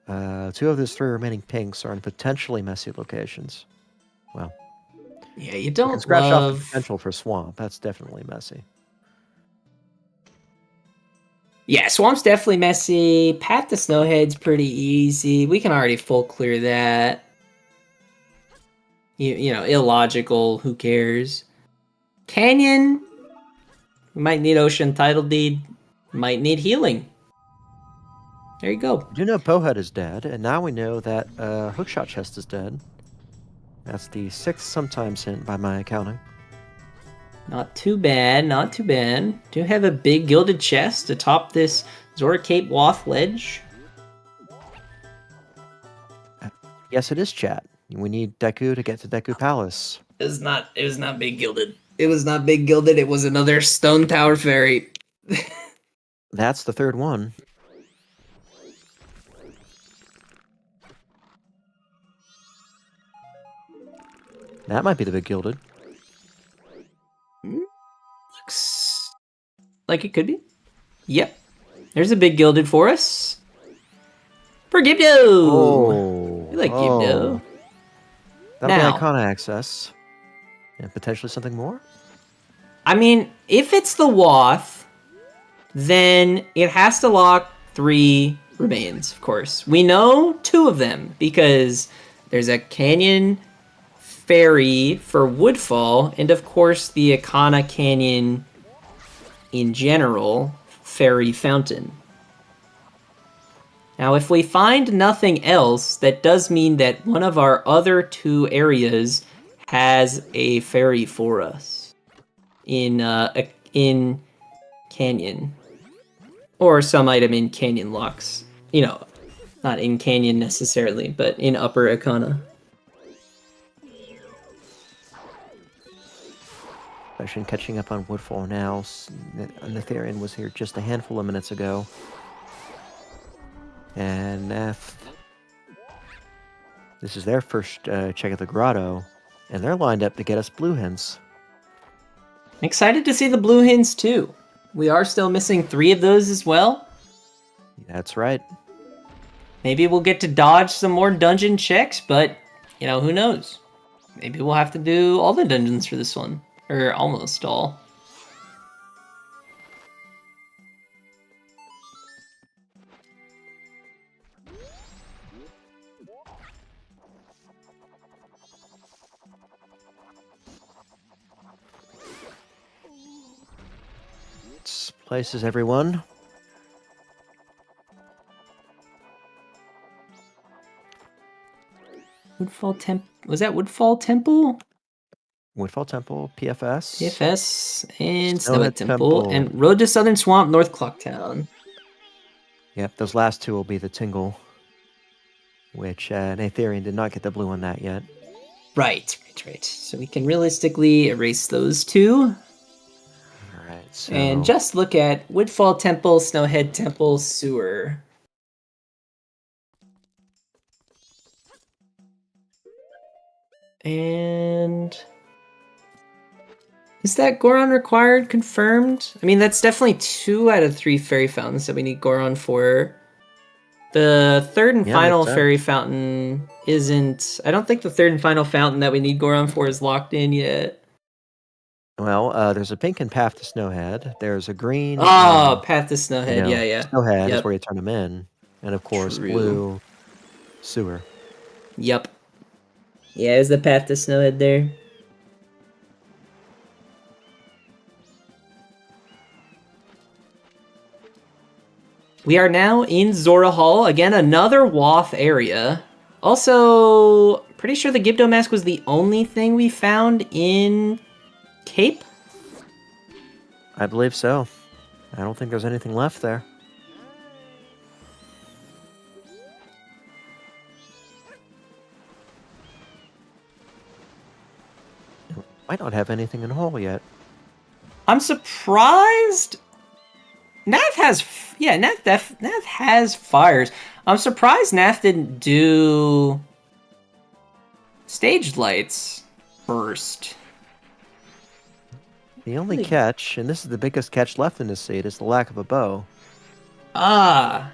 2 of those 3 remaining pinks are in potentially messy locations. Well, yeah, you don't can scratch love... off the potential for Swamp. That's definitely messy. Yeah, Swamp's definitely messy. Path to Snowhead's pretty easy. We can already full clear that. You know, illogical. Who cares? Canyon. We might need Ocean Title Deed. Might need healing. There you go. We do know Pohead is dead, and now we know that Hookshot Chest is dead. That's the 6th sometimes hint by my accounting. Not too bad, not too bad. Do have a big gilded chest atop this Zora Cape Wath ledge. Yes, it is, chat. We need Deku to get to Deku Palace. It was not big gilded. It was not big gilded, it was another Stone Tower Fairy. That's the 3rd one. That might be the big gilded. Looks like it could be. Yep. There's a big gilded for us. For Gibdo! Oh. We like Gibdo. That'll Now- be Icona access. And potentially something more? I mean, if it's the Wath, then it has to lock 3 remains, of course. We know 2 of them, because there's a Canyon Fairy for Woodfall, and of course the Akana Canyon in general, Fairy Fountain. Now, if we find nothing else, that does mean that one of our other 2 areas has a fairy for us in Canyon, or some item in Canyon locks. You know, not in Canyon necessarily, but in Upper Akana. Actually, catching up on Woodfall now. Netherian was here just a handful of minutes ago. And Nath. This is their first check at the grotto. And they're lined up to get us blue hints. I'm excited to see the blue hints too. We are still missing 3 of those as well. That's right. Maybe we'll get to dodge some more dungeon checks, but, you know, who knows? Maybe we'll have to do all the dungeons for this one. Or almost all. Places, everyone. Woodfall Temple. Was that Woodfall Temple? Woodfall Temple, PFS. PFS and Snowhead Snowhead Temple. And Road to Southern Swamp, North Clocktown. Yep, those last 2 will be the Tingle. Which Natherian did not get the blue on that yet. Right. So we can realistically erase those 2. Alright, so... And just look at Woodfall Temple, Snowhead Temple, Sewer. And... is that Goron required confirmed? I mean, that's definitely 2 out of 3 fairy fountains that we need Goron for. The 3rd and final fairy fountain isn't... I don't think the 3rd and final fountain that we need Goron for is locked in yet. Well, there's a pink and Path to Snowhead. There's a green... Path to Snowhead, yeah. Snowhead is where you turn them in. And of course, True. blue... Sewer. Yep. Yeah, there's the Path to Snowhead there. We are now in Zora Hall. Again, another Wath area. Also, pretty sure the Gibdo Mask was the only thing we found in Cape? I believe so. I don't think there's anything left there. Might not have anything in Hall yet. I'm surprised. Nath has, Nath has fires. I'm surprised Nath didn't do stage lights first. The only catch, and this is the biggest catch left in this seed, is the lack of a bow. Ah.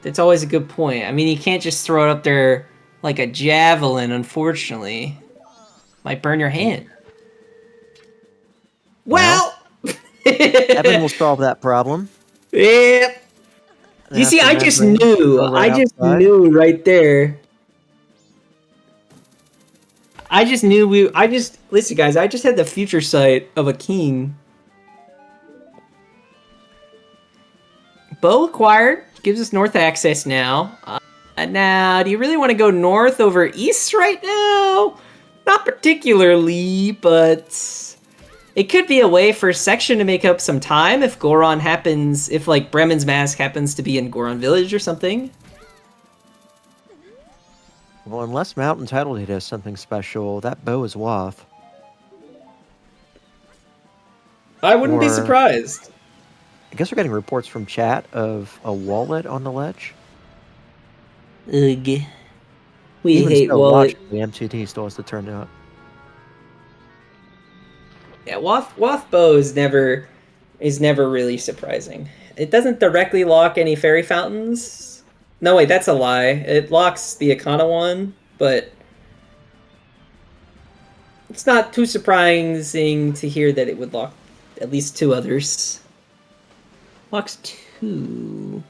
That's always a good point. I mean, you can't just throw it up there like a javelin, unfortunately. Might burn your hand. Well... Evan will solve that problem. Yeah. You see, After I just remembering, knew. go right I just outside. knew right there. I just knew listen, guys. I just had the future sight of a king. Bow acquired gives us north access now. Now, do you really want to go north over east right now? Not particularly, but it could be a way for Section to make up some time if Goron happens, if like Bremen's Mask happens to be in Goron Village or something. Well, unless Mountain Title Deed has something special, that bow is Wath. I wouldn't be Or- surprised. I guess we're getting reports from chat of a wallet on the ledge. Ugh. We Even hate so, wallet. watch, the MTT still has to turn up. Yeah, Wath Bow is never really surprising. It doesn't directly lock any fairy fountains. No, wait, that's a lie. It locks the Akana one, but it's not too surprising to hear that it would lock at least 2 others. Locks 2.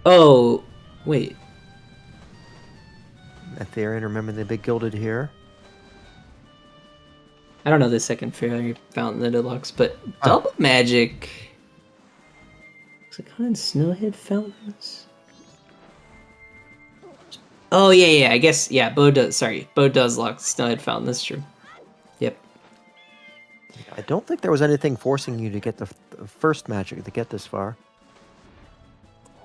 Oh, wait. Ethereum, remember the big gilded here? I don't know the second fairy fountain that it locks, but Oh. double magic. Is it kind of snowhead fountains? Oh yeah, I guess Bo does. Sorry, Bo does lock snowhead fountain. That's true. Yep. I don't think there was anything forcing you to get the first magic to get this far.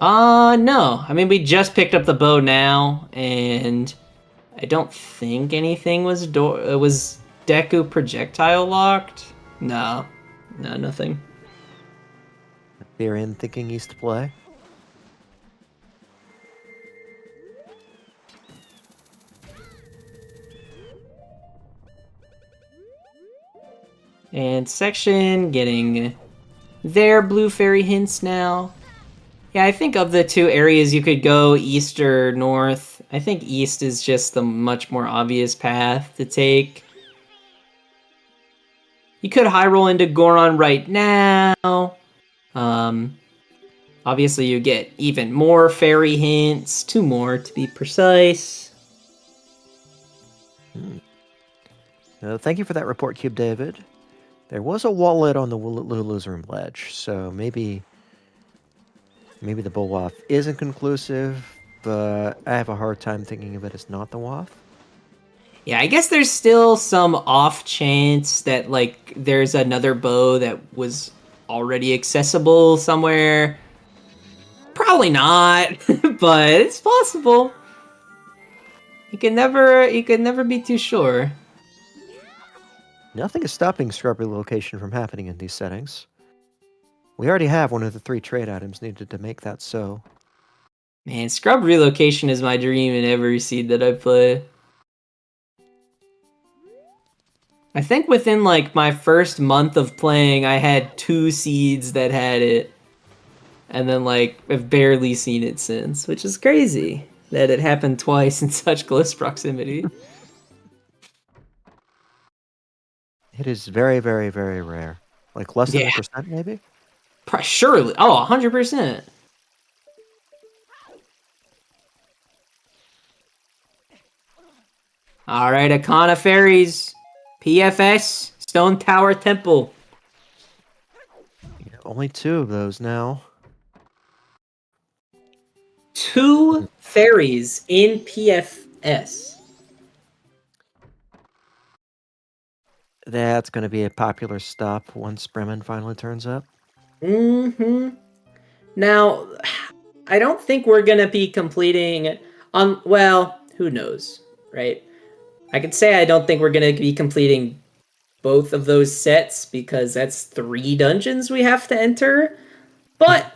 No. I mean, we just picked up the bow now, and I don't think anything was was Deku projectile locked. No, nothing. Ethereum thinking East play. And Section getting their blue fairy hints now. Yeah, I think of the 2 areas you could go, east or north, I think east is just the much more obvious path to take. You could high roll into Goron right now. Obviously you get even more fairy hints, 2 more to be precise. Thank you for that report, Cube David. There was a wallet on the Lulu's room ledge, so maybe the bull waff isn't conclusive, but I have a hard time thinking of it as not the waff. Yeah, I guess there's still some off chance that like there's another bow that was already accessible somewhere. Probably not, but it's possible. You can never be too sure. Nothing is stopping scrub relocation from happening in these settings. We already have one of the 3 trade items needed to make that so. Man, scrub relocation is my dream in every seed that I play. I think within like my first month of playing, I had 2 seeds that had it. And then like I've barely seen it since, which is crazy that it happened twice in such close proximity. It is very, very, very rare. Like less than Yeah. 1%, maybe? Surely. Oh, 100%. All right, Akana Fairies. PFS, Stone Tower Temple. Yeah, only 2 of those now. 2 fairies in PFS. That's going to be a popular stop once Bremen finally turns up. Mm-hmm. Now, I don't think we're going to be completing on, well, who knows, right? I could say I don't think we're going to be completing both of those sets because that's 3 dungeons we have to enter. But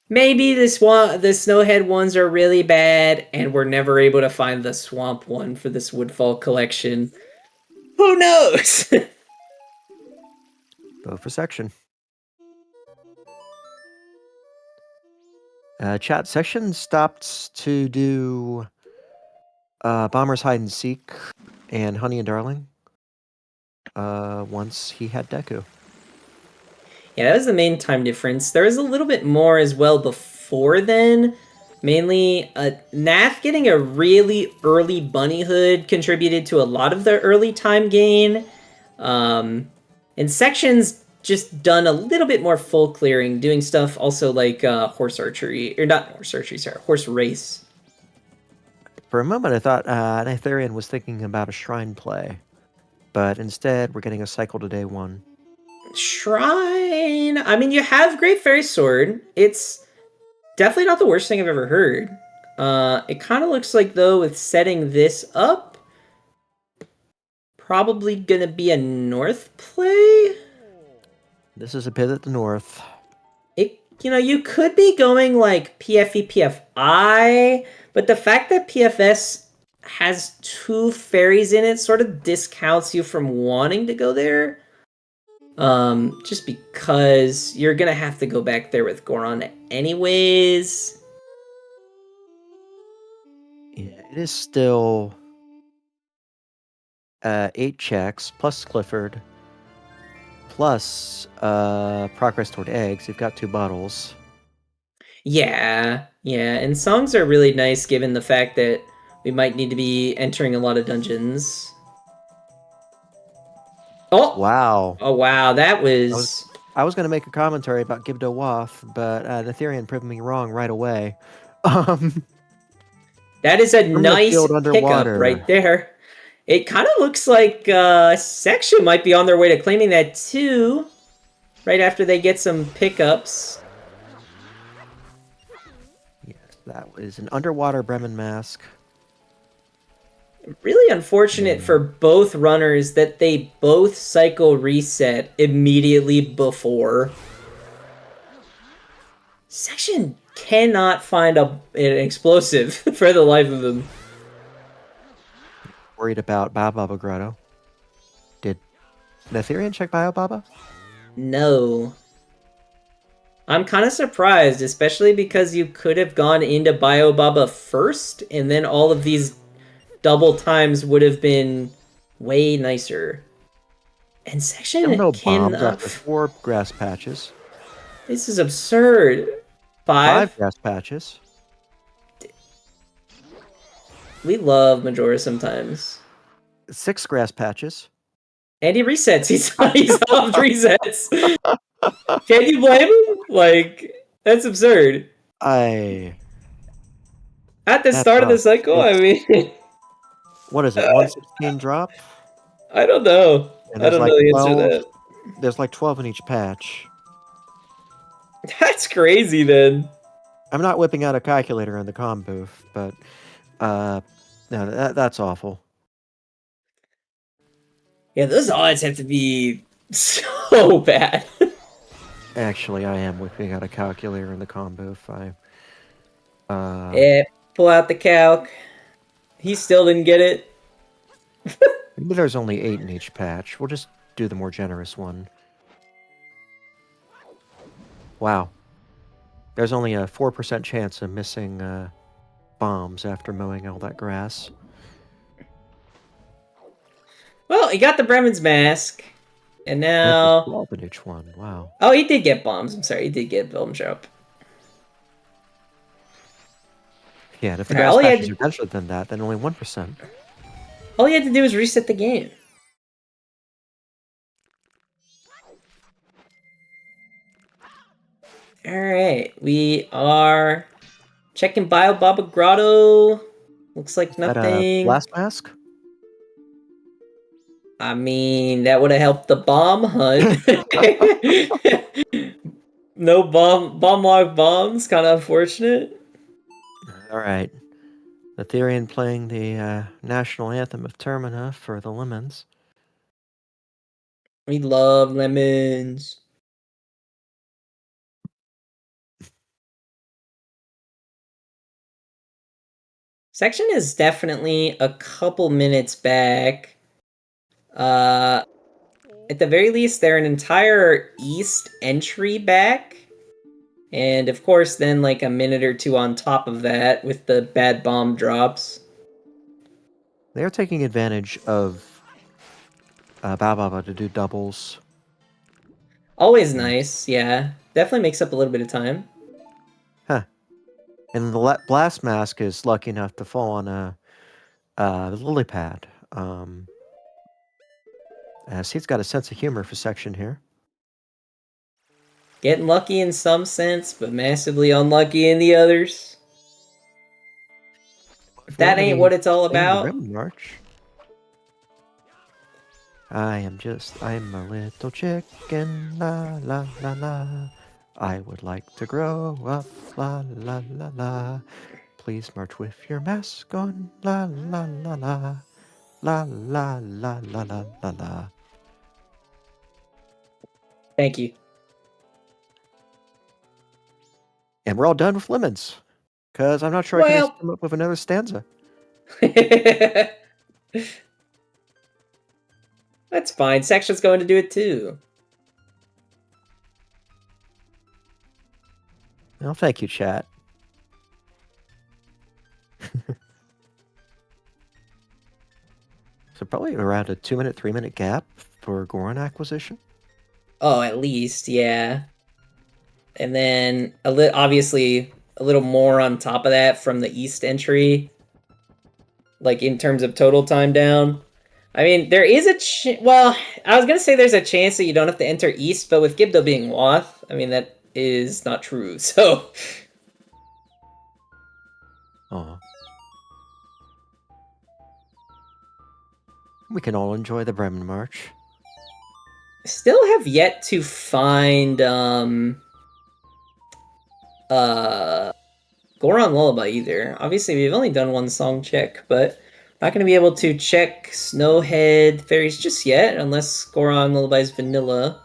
maybe the Snowhead ones are really bad and we're never able to find the Swamp one for this Woodfall collection. Who knows? Vote for section. Chat section stopped to do Bomber's Hide and Seek and Honey and Darling once he had Deku. Yeah, that was the main time difference. There was a little bit more as well before then. Mainly, Nath getting a really early bunny hood contributed to a lot of the early time gain. And sections just done a little bit more full clearing, doing stuff also like horse archery, or not horse archery, sorry, horse race. For a moment, I thought Natharian was thinking about a shrine play, but instead, we're getting a cycle to day 1. Shrine. I mean, you have Great Fairy Sword. It's definitely not the worst thing I've ever heard. It kind of looks like, though, with setting this up, probably gonna be a north play. This is a pivot to north. You could be going like PFE, PFI, but the fact that PFS has 2 fairies in it sort of discounts you from wanting to go there. Just because you're gonna have to go back there with Goron anyways. Yeah, it is still 8 checks plus Clifford plus progress toward eggs. You've got 2 bottles. Yeah, and songs are really nice given the fact that we might need to be entering a lot of dungeons. Oh! Wow. Oh wow, that was... I was going to make a commentary about Gibdo Wath, but Natharian proved me wrong right away. That is a nice pickup underwater. Right there. It kind of looks like Section might be on their way to claiming that too, right after they get some pickups. Yes, that was an underwater Bremen mask. Really unfortunate for both runners that they both cycle reset immediately before. Section cannot find an explosive for the life of them. Worried about Baba Grotto. Did Natharian check Bio Baba? No. I'm kind of surprised, especially because you could have gone into Bio Baba first, and then all of these double times would have been way nicer. And Section no cannot... bombs after 4 grass patches. This is absurd. 5 grass patches. We love Majora sometimes. 6 grass patches. And he resets. He's off resets. Can you blame him? Like, that's absurd. At the start of the cycle, I mean... What is it, 116 drop? I don't know. I don't know the answer to that. There's like 12 in each patch. That's crazy, then. I'm not whipping out a calculator in the comm booth, but no, that's awful. Yeah, those odds have to be so bad. Actually, I am whipping out a calculator in the comm booth. Yeah, pull out the calc. He still didn't get it. Maybe there's only 8 in each patch. We'll just do the more generous one. Wow. There's only a 4% chance of missing bombs after mowing all that grass. Well, he got the Bremen's mask. And now... 12 in each one. Wow. Oh, he did get bombs. I'm sorry, he did get bomb drop. Yeah, and if the grass patches are better than that, then only 1%. All he had to do was reset the game. Alright, we are checking Bio Baba Grotto. Looks like nothing. Is that a blast mask? I mean, that would have helped the bomb hunt. No bomb log bombs, kind of unfortunate. Alright. Natharian playing the national anthem of Termina for the lemons. We love lemons. Section is definitely a couple minutes back. At the very least, they're an entire east entry back. And of course, then like a minute or two on top of that with the bad bomb drops. They're taking advantage of Baba to do doubles. Always nice, yeah. Definitely makes up a little bit of time. Huh. And the blast mask is lucky enough to fall on a lily pad. As he's got a sense of humor for section here. Getting lucky in some sense, but massively unlucky in the others. If that ain't what it's all about. March. I'm a little chicken, la la la la. I would like to grow up, la la la la. Please march with your mask on, la la la la. La la la la la la la. Thank you. And we're all done with lemons. Because I'm not sure I can come up with another stanza. That's fine. Section's going to do it too. Well, thank you, chat. So probably around a 2-minute, 3-minute gap for Goron acquisition. Oh, at least, yeah. And then obviously a little more on top of that from the East entry. Like in terms of total time down. I mean, there is well, I was going to say there's a chance that you don't have to enter East, but with Gibdo being Wath, I mean, that is not true, so... Oh. We can all enjoy the Bremen March. Still have yet to find, Goron Lullaby either. Obviously, we've only done one song check, but not going to be able to check Snowhead Fairies just yet, unless Goron Lullaby is vanilla.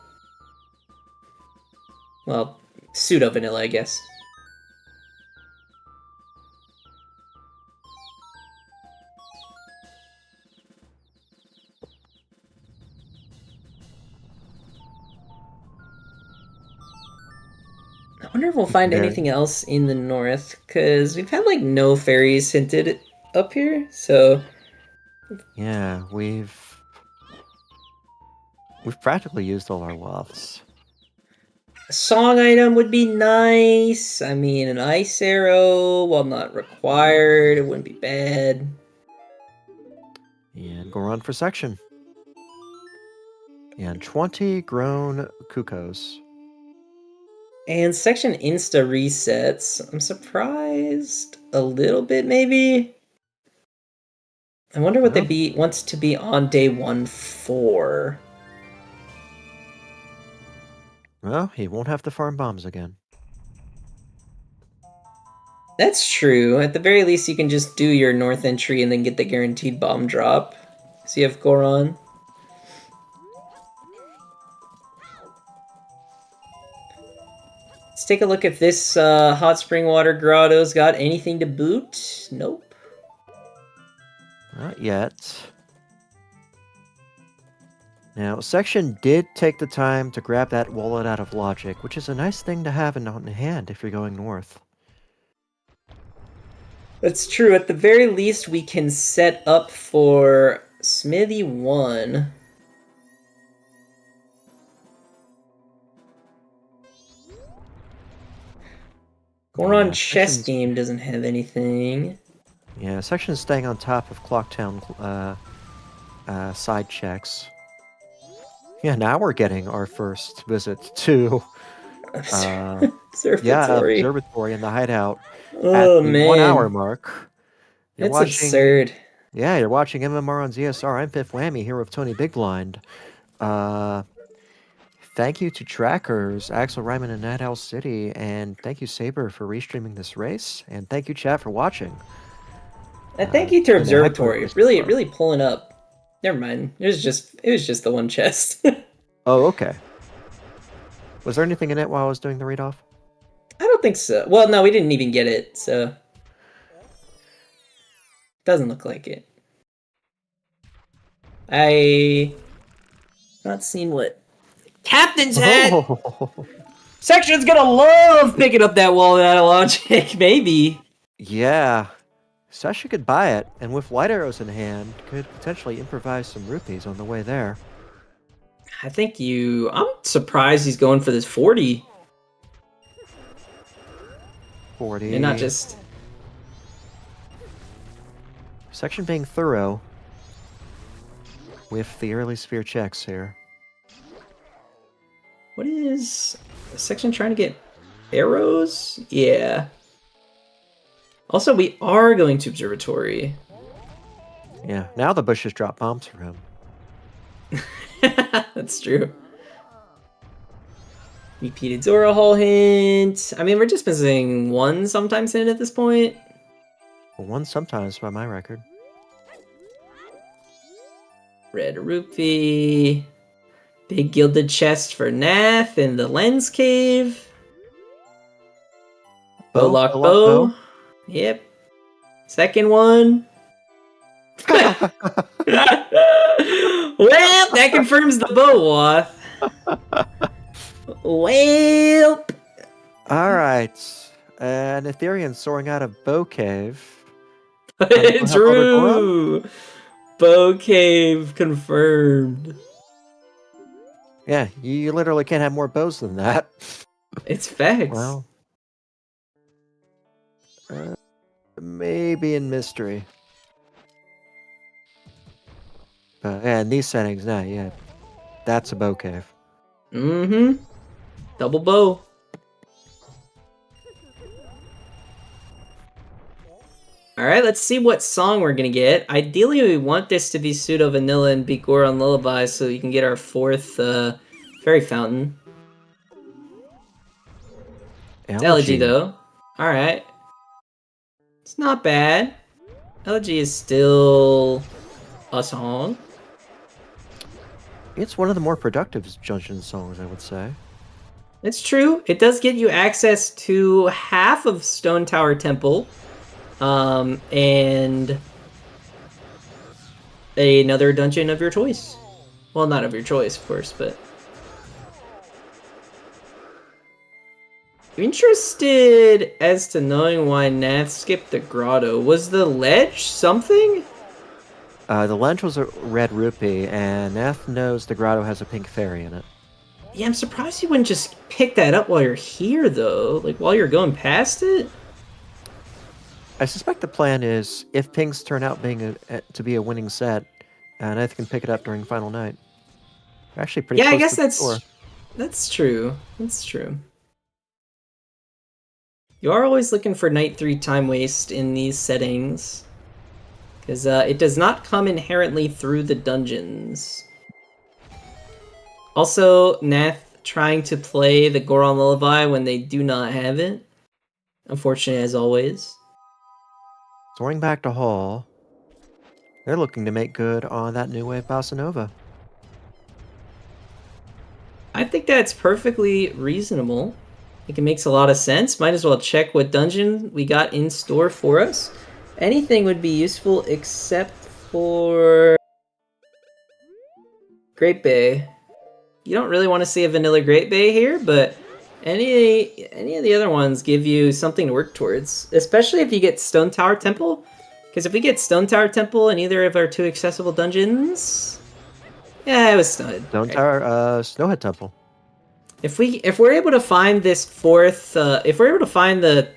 Well, pseudo-vanilla, I guess. I wonder if we'll find anything else in the north, because we've had, like, no fairies hinted up here, so... Yeah, we've practically used all our Waths. A song item would be nice. I mean, an ice arrow, while not required, it wouldn't be bad. And Goron for section. And 20 grown Kukos. And section insta resets. I'm surprised a little bit, maybe. I wonder what they wants to be on day 1 for. Well, he won't have to farm bombs again. That's true. At the very least, you can just do your north entry and then get the guaranteed bomb drop. So you have Goron. Let's take a look if this hot spring water grotto's got anything to boot. Nope. Not yet. Now, section did take the time to grab that wallet out of Logic, which is a nice thing to have in hand if you're going north. That's true. At the very least, we can set up for Smithy 1. Goron chess game doesn't have anything. Yeah, section's staying on top of Clocktown side checks. Yeah, now we're getting our first visit to observatory in the hideout at the 1 hour mark. It's absurd. Yeah, you're watching MMR on ZSR. I'm Fifth Whammy here with Tony Big Blind. Thank you to Trackers, Axel Ryman and Night Owl City, and thank you Saber for restreaming this race, and thank you chat for watching. And thank you to Observatory. Really pulling up. Never mind. It was just the one chest. Oh, okay. Was there anything in it while I was doing the read off? I don't think so. Well, no, we didn't even get it, so doesn't look like it. I not seen what Captain's had. Section's gonna love picking up that wallet out of Logic, maybe. Yeah. Sasha could buy it, and with light arrows in hand, could potentially improvise some rupees on the way there. I think I'm surprised he's going for this 40. 40. And not just... Section being thorough with the early spear checks here. What is... Section trying to get arrows? Yeah. Also, we are going to observatory. Yeah, now the bushes drop bombs for him. That's true. Repeated Zora Hall hint. I mean, we're just missing one sometimes hint at this point. Well, one sometimes by my record. Red rupee. Big gilded chest for Nath in the lens cave. Bowlock bow. Yep. Second one. Well, that confirms the bow wath. Well. All right. An Etherean soaring out of Bow Cave. True. Bow cave confirmed. Yeah, you literally can't have more bows than that. It's facts. Well, maybe in mystery. Yeah, in these settings, now, yeah, that's a bow cave. Mm-hmm. Double bow. Alright, let's see what song we're gonna get. Ideally, we want this to be pseudo vanilla and be Goron Lullaby so you can get our fourth fairy fountain. It's Elegy, though. Alright. It's not bad. Elegy is still a song. It's one of the more productive dungeon songs, I would say. It's true. It does get you access to half of Stone Tower Temple. And another dungeon of your choice. Well, not of your choice, of course, but... Interested as to knowing why Nath skipped the grotto. Was the ledge something? The ledge was a red rupee, and Nath knows the grotto has a pink fairy in it. Yeah, I'm surprised you wouldn't just pick that up while you're here, though. Like, while you're going past it? I suspect the plan is, if pinks turn out to be a winning set, Nath can pick it up during final night. Actually, pretty close I guess to the score. that's true. That's true. You are always looking for night 3 time waste in these settings, because it does not come inherently through the dungeons. Also, Nath trying to play the Goron Lullaby when they do not have it. Unfortunately, as always. Soaring back to Hall, they're looking to make good on that new wave bossa nova. I think that's perfectly reasonable. I think it makes a lot of sense. Might as well check what dungeon we got in store for us. Anything would be useful except for Great Bay. You don't really want to see a vanilla Great Bay here, but any of the other ones give you something to work towards, especially if you get Stone Tower Temple. Because if we get Stone Tower Temple in either of our 2 accessible dungeons, yeah, it was Stone Tower, Snowhead Temple. If we're able to find this fourth, if we're able to find the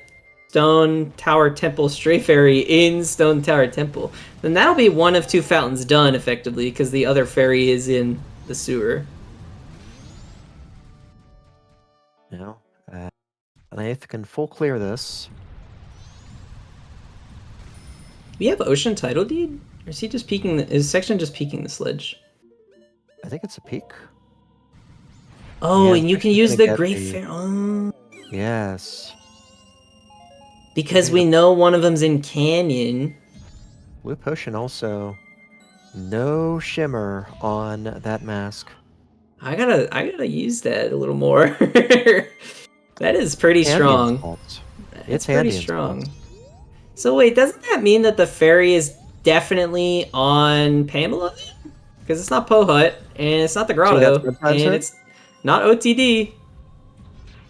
Stone Tower Temple Stray Fairy in Stone Tower Temple, then that'll be one of 2 fountains done effectively, because the other fairy is in the sewer. Now, Nath can full clear this. We have Ocean Title Deed? Or is he just peeking? Is Section just peeking the sledge? I think it's a peak. Oh, Yeah, and you can use the Great Fairy. Oh. Yes. Because we know one of them's in Canyon. Blue Potion also. No shimmer on that mask. I gotta use that a little more. That is pretty strong. It's pretty strong. So wait, doesn't that mean that the fairy is definitely on Pamela? Because it's not Pohut, and it's not the grotto, and it's not OTD.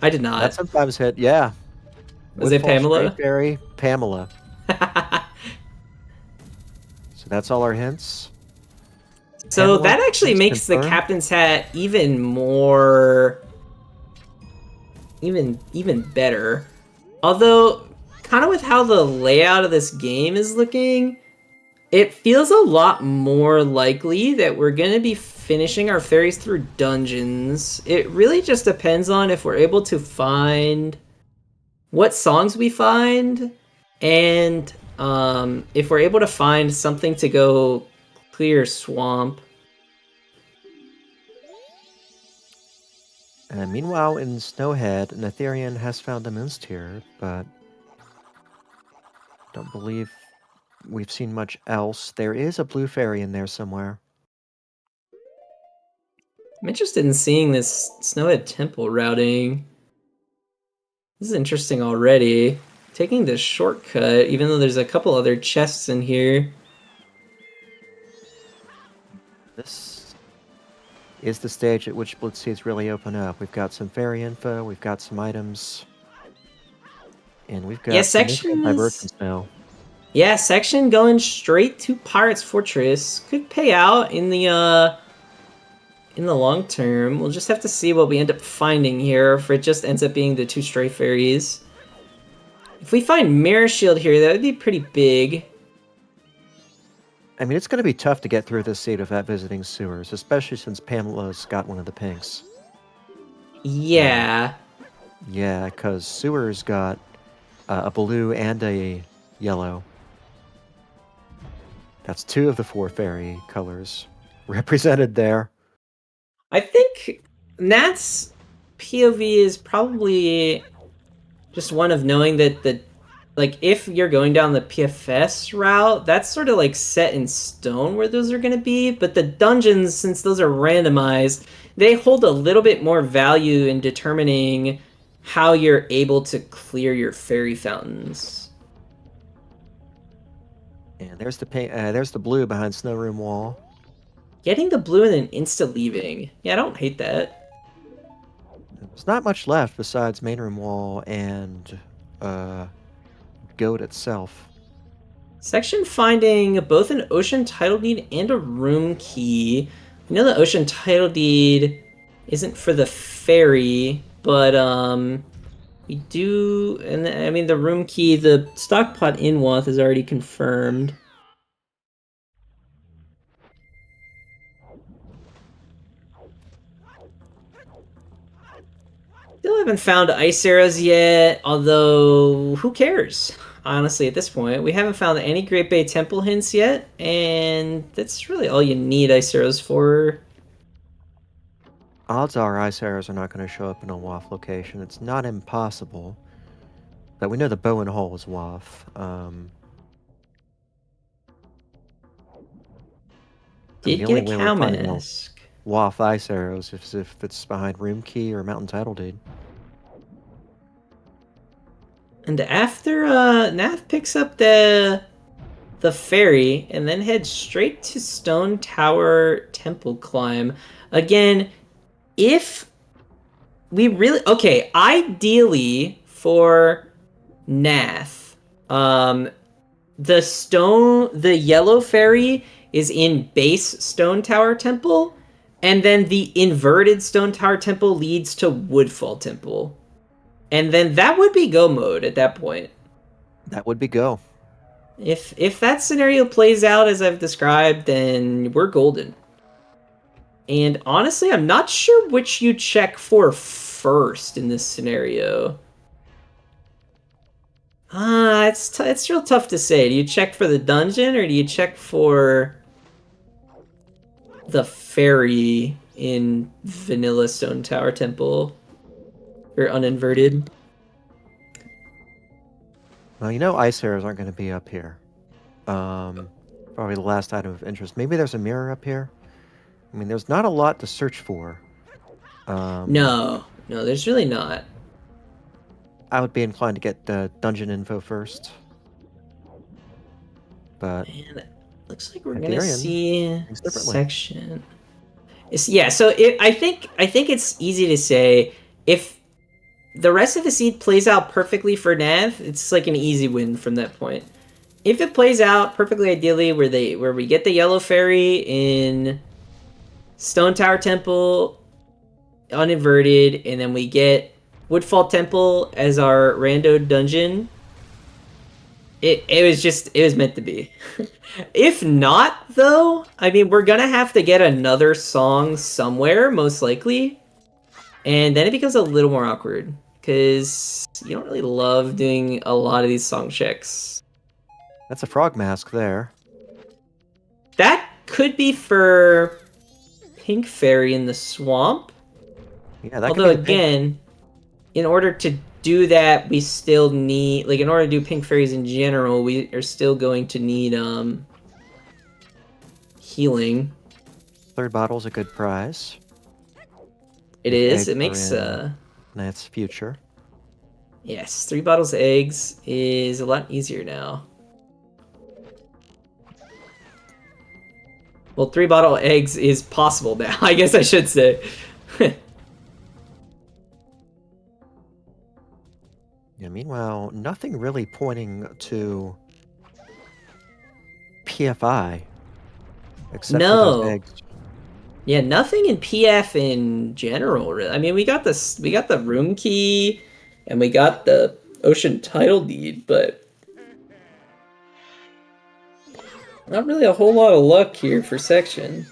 I did not. That sometimes hit, yeah. Was it Pamela? Fairy, Pamela. So that's all our hints. So Analog that actually is makes the confirmed. captain's hat even more... even better. Although, kind of with how the layout of this game is looking, it feels a lot more likely that we're going to be finishing our fairies through dungeons. It really just depends on if we're able to find what songs we find, and if we're able to find something to go clear swamp. Meanwhile, in Snowhead, Netherian has found a moon's tear, but don't believe we've seen much else. There is a blue fairy in there somewhere. I'm interested in seeing this Snowhead Temple routing. This is interesting already. Taking this shortcut, even though there's a couple other chests in here. This is the stage at which Blitz seeds really open up. We've got some fairy info, we've got some items, and we've got some divergence now. Yeah, section going straight to Pirate's Fortress could pay out in the long term. We'll just have to see what we end up finding here, if it just ends up being the 2 stray fairies. If we find Mirror Shield here, that would be pretty big. I mean, it's going to be tough to get through this seed without visiting sewers, especially since Pamela's got one of the pinks. Yeah. Yeah, because sewers got a blue and a yellow. That's 2 of the 4 fairy colors represented there. I think Nath's POV is probably just one of knowing that like, if you're going down the PFS route, that's sort of like set in stone where those are going to be, but the dungeons, since those are randomized, they hold a little bit more value in determining how you're able to clear your fairy fountains. And there's the blue behind Snow Room Wall. Getting the blue and then insta-leaving. Yeah, I don't hate that. There's not much left besides Main Room Wall and Goat itself. Section finding both an ocean title deed and a room key. I know the ocean title deed isn't for the ferry, but we do, and I mean the room key, the stockpot in Wath is already confirmed. Still haven't found ice arrows yet, although who cares? Honestly, at this point, we haven't found any Great Bay Temple hints yet, and that's really all you need ice arrows for. Odds are ice arrows are not going to show up in a WAF location. It's not impossible, but we know the bow and hole is WAF. Did get a cow mask. WAF ice arrows if it's behind room key or mountain title deed. And after Nath picks up the ferry and then heads straight to Stone Tower Temple climb. Again, if we really... Okay, ideally for Nath, the yellow ferry is in base Stone Tower Temple, and then the inverted Stone Tower Temple leads to Woodfall Temple. And then that would be go mode at that point. That would be go. If that scenario plays out as I've described, then we're golden. And honestly, I'm not sure which you check for first in this scenario. It's real tough to say. Do you check for the dungeon, or do you check for the ferry in Vanilla Stone Tower Temple? Or uninverted? Well, you know ice arrows aren't going to be up here. Probably the last item of interest. Maybe there's a mirror up here? I mean, there's not a lot to search for. No, there's really not. I would be inclined to get the dungeon info first. But... Man, it looks like we're going to see a section. Yeah, so I think it's easy to say, if the rest of the seed plays out perfectly for Nath, it's like an easy win from that point. If it plays out perfectly ideally where we get the yellow fairy in Stone Tower Temple, uninverted, and then we get Woodfall Temple as our rando dungeon. It was meant to be. If not, though, I mean, we're gonna have to get another song somewhere, most likely. And then it becomes a little more awkward, because you don't really love doing a lot of these song checks. That's a frog mask there. That could be for Pink Fairy in the swamp. Yeah, that Although, could be again, in order to do that, we still need, like, in order to do Pink Fairies in general, we are still going to need, healing. Third bottle's a good prize. It is. It makes, Nath's future. yes, 3 bottles of eggs is a lot easier now. Well, 3 bottle eggs is possible now, I guess I should say. Yeah, meanwhile, nothing really pointing to PFI. Except for those eggs. Yeah, nothing in PF in general, really. I mean, we got the room key, and we got the ocean title deed, but not really a whole lot of luck here for Section.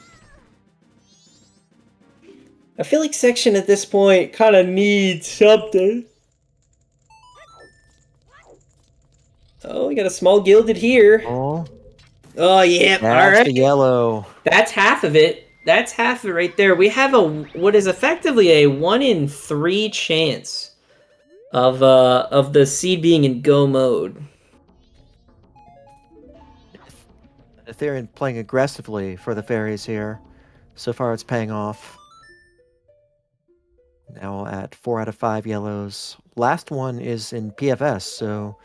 I feel like Section at this point kind of needs something. Oh, we got a small gilded here. Oh, Yeah, that's alright. the yellow. That's half of it. That's half of it right there. We have what is effectively a 1 in 3 chance of the seed being in go mode. Ethereum playing aggressively for the fairies here. So far it's paying off. Now at 4 out of 5 yellows. Last one is in PFS, so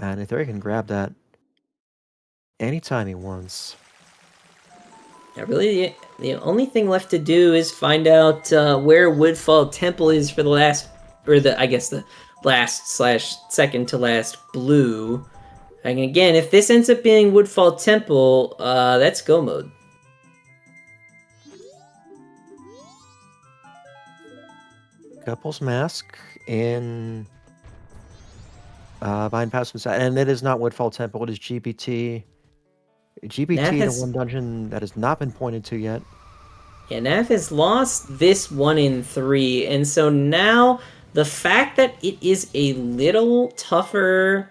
and Ethereum can grab that anytime he wants. Yeah, really, the only thing left to do is find out where Woodfall Temple is for the last, or I guess the last/second to last blue. And again, if this ends up being Woodfall Temple, that's go mode. Couple's Mask in Vine Pass, and it is not Woodfall Temple, it is GBT. GBT to one dungeon that has not been pointed to yet. Yeah, Nath has lost this 1 in 3, and so now the fact that it is a little tougher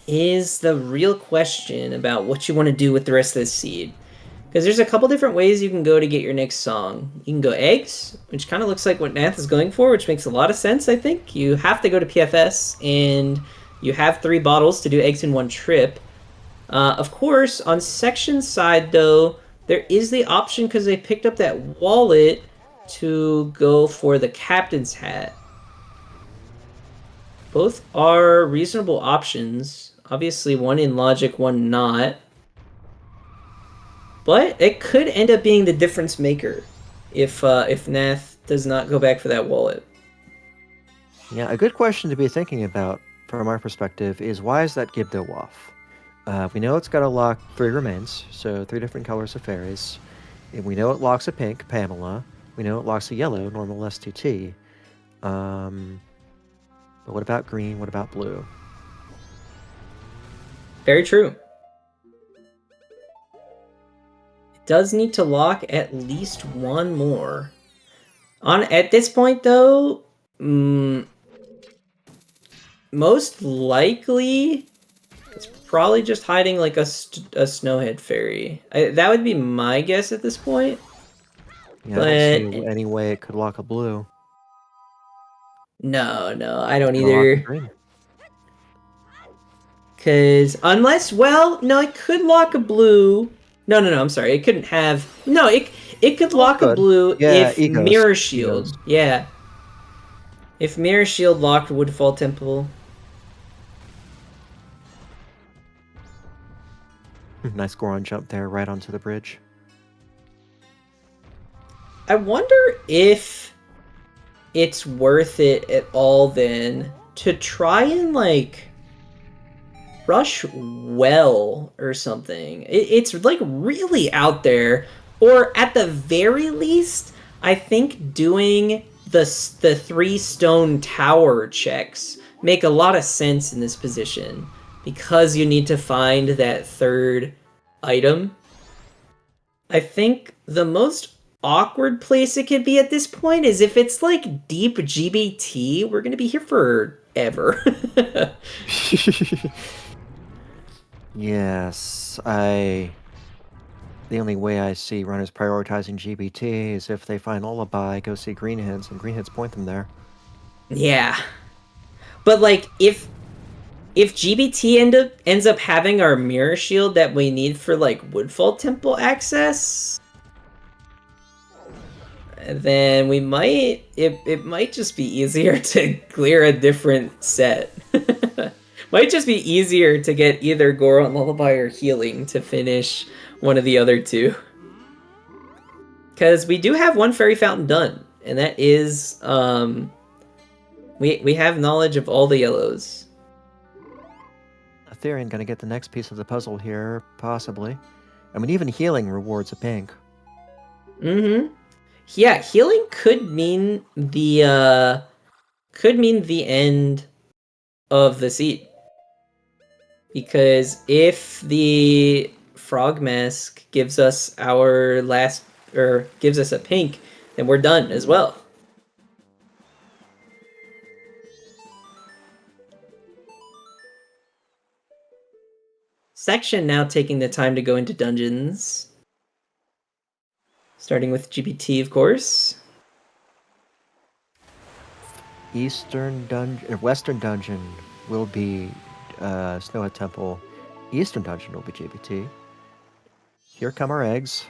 is the real question about what you want to do with the rest of the seed. Because there's a couple different ways you can go to get your next song. You can go eggs, which kind of looks like what Nath is going for, which makes a lot of sense, I think. You have to go to PFS, and you have 3 bottles to do eggs in 1 trip. Of course, on Section side, though, there is the option, because they picked up that wallet, to go for the Captain's Hat. Both are reasonable options. Obviously, one in logic, one not. But it could end up being the difference maker if Nath does not go back for that wallet. Yeah, a good question to be thinking about from our perspective is, why is that Gibdo off? We know it's got to lock 3 remains, so 3 different colors of fairies. And we know it locks a pink, Pamela. We know it locks a yellow, normal STT. But what about green? What about blue? Very true. It does need to lock at least 1 more. At this point, though, most likely, it's probably just hiding like a Snowhead fairy. That would be my guess at this point. Yeah, I don't see any way it could lock a blue. No, I don't either. Because unless, well, no, it could lock a blue. No, I'm sorry. It couldn't have. No, it could lock a blue if Mirror Shield. Egos. Yeah. If Mirror Shield locked Woodfall Temple. Nice Goron jump there, right onto the bridge. I wonder if it's worth it at all then to try and like rush well or something. It's like really out there. Or at the very least, I think doing the 3 stone tower checks make a lot of sense in this position, because you need to find that third item. I think the most awkward place it could be at this point is if it's like deep GBT, we're gonna be here forever. Yes, the only way I see runners prioritizing GBT is if they find Lullaby, go see Greenheads, and Greenheads point them there. Yeah. But like if GBT ends up having our mirror shield that we need for like Woodfall Temple access, then we might it might just be easier to clear a different set. Might just be easier to get either Goron Lullaby or Healing to finish one of the other two. Because we do have one Fairy Fountain done, and that is we have knowledge of all the yellows. Ethereum gonna get the next piece of the puzzle here, possibly. I mean, even Healing rewards a pink. Mm-hmm. Yeah, Healing could mean the end of the seed. Because if the Frog Mask gives us our last, or gives us a pink, then we're done as well. Section now taking the time to go into dungeons. Starting with GBT, of course. Western Dungeon will be Snowhead Temple. Eastern Dungeon will be GBT. Here come our eggs.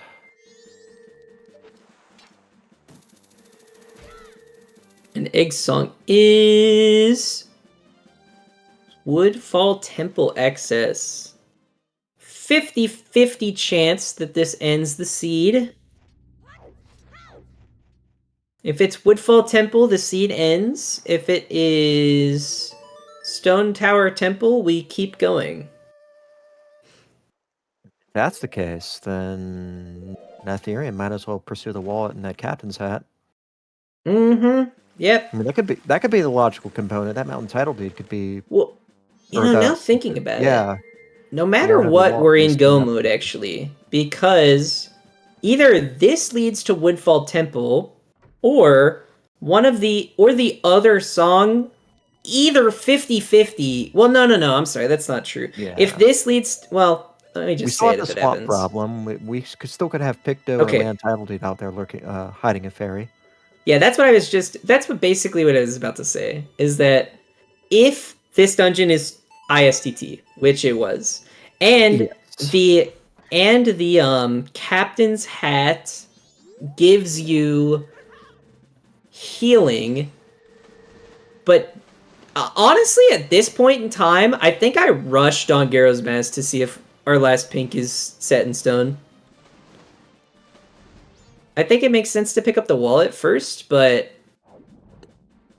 An egg song is Woodfall Temple Excess. 50-50 chance that this ends the seed. If it's Woodfall Temple, the seed ends. If it is Stone Tower Temple, we keep going. If that's the case, then Natherium might as well pursue the wallet and that captain's hat. Mm-hmm. Yep. I mean, that could be the logical component. That mountain title deed could be. Well, now thinking about it. Yeah. No matter what, we're in go mode, actually. Because either this leads to Woodfall Temple, or the other song, either 50-50. Well, no, I'm sorry, that's not true. Yeah. If this leads, well, let me just say it We if still it have the happens. swamp problem. We still could have Picto or Land Title Deed out there lurking, hiding a fairy. Yeah, that's basically what I was about to say, is that if this dungeon is ISTT, which it was, and yes. the captain's hat gives you healing, but honestly, at this point in time, I think I rushed on Garrow's Mask to see if our last pink is set in stone. I think it makes sense to pick up the wallet first, but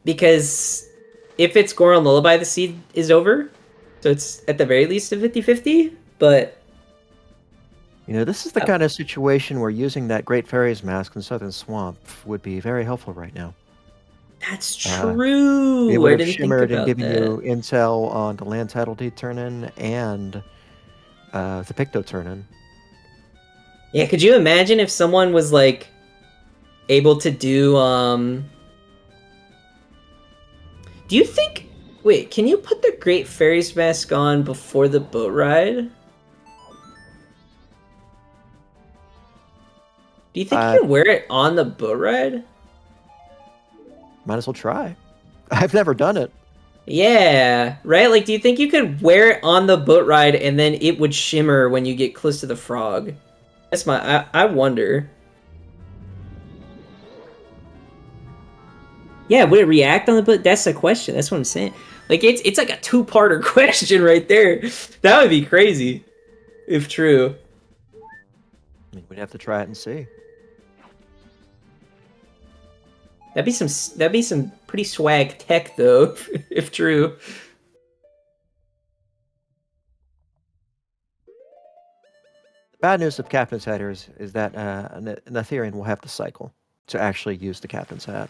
because if it's Goron Lullaby, the seed is over, so it's at the very least a 50-50, but this is the kind of situation where using that Great Fairy's Mask in Southern Swamp would be very helpful right now. That's true. It would I have didn't shimmered think and about given you intel on the Land Title Deed turn-in and the Picto turn-in. Yeah, could you imagine if someone was like able to do do you think, wait, can you put the Great Fairy's Mask on before the boat ride? Do you think you can wear it on the boat ride? Might as well try. I've never done it. Yeah, right? Like, do you think you could wear it on the boat ride and then it would shimmer when you get close to the frog? That's I wonder. Yeah, would it react on the boat? That's the question. That's what I'm saying. Like, it's like a two-parter question right there. That would be crazy, if true. I mean, we'd have to try it and see. That'd be some pretty swag tech though, if true. The bad news of Captain's Hat is that Natherian will have to cycle to actually use the Captain's Hat.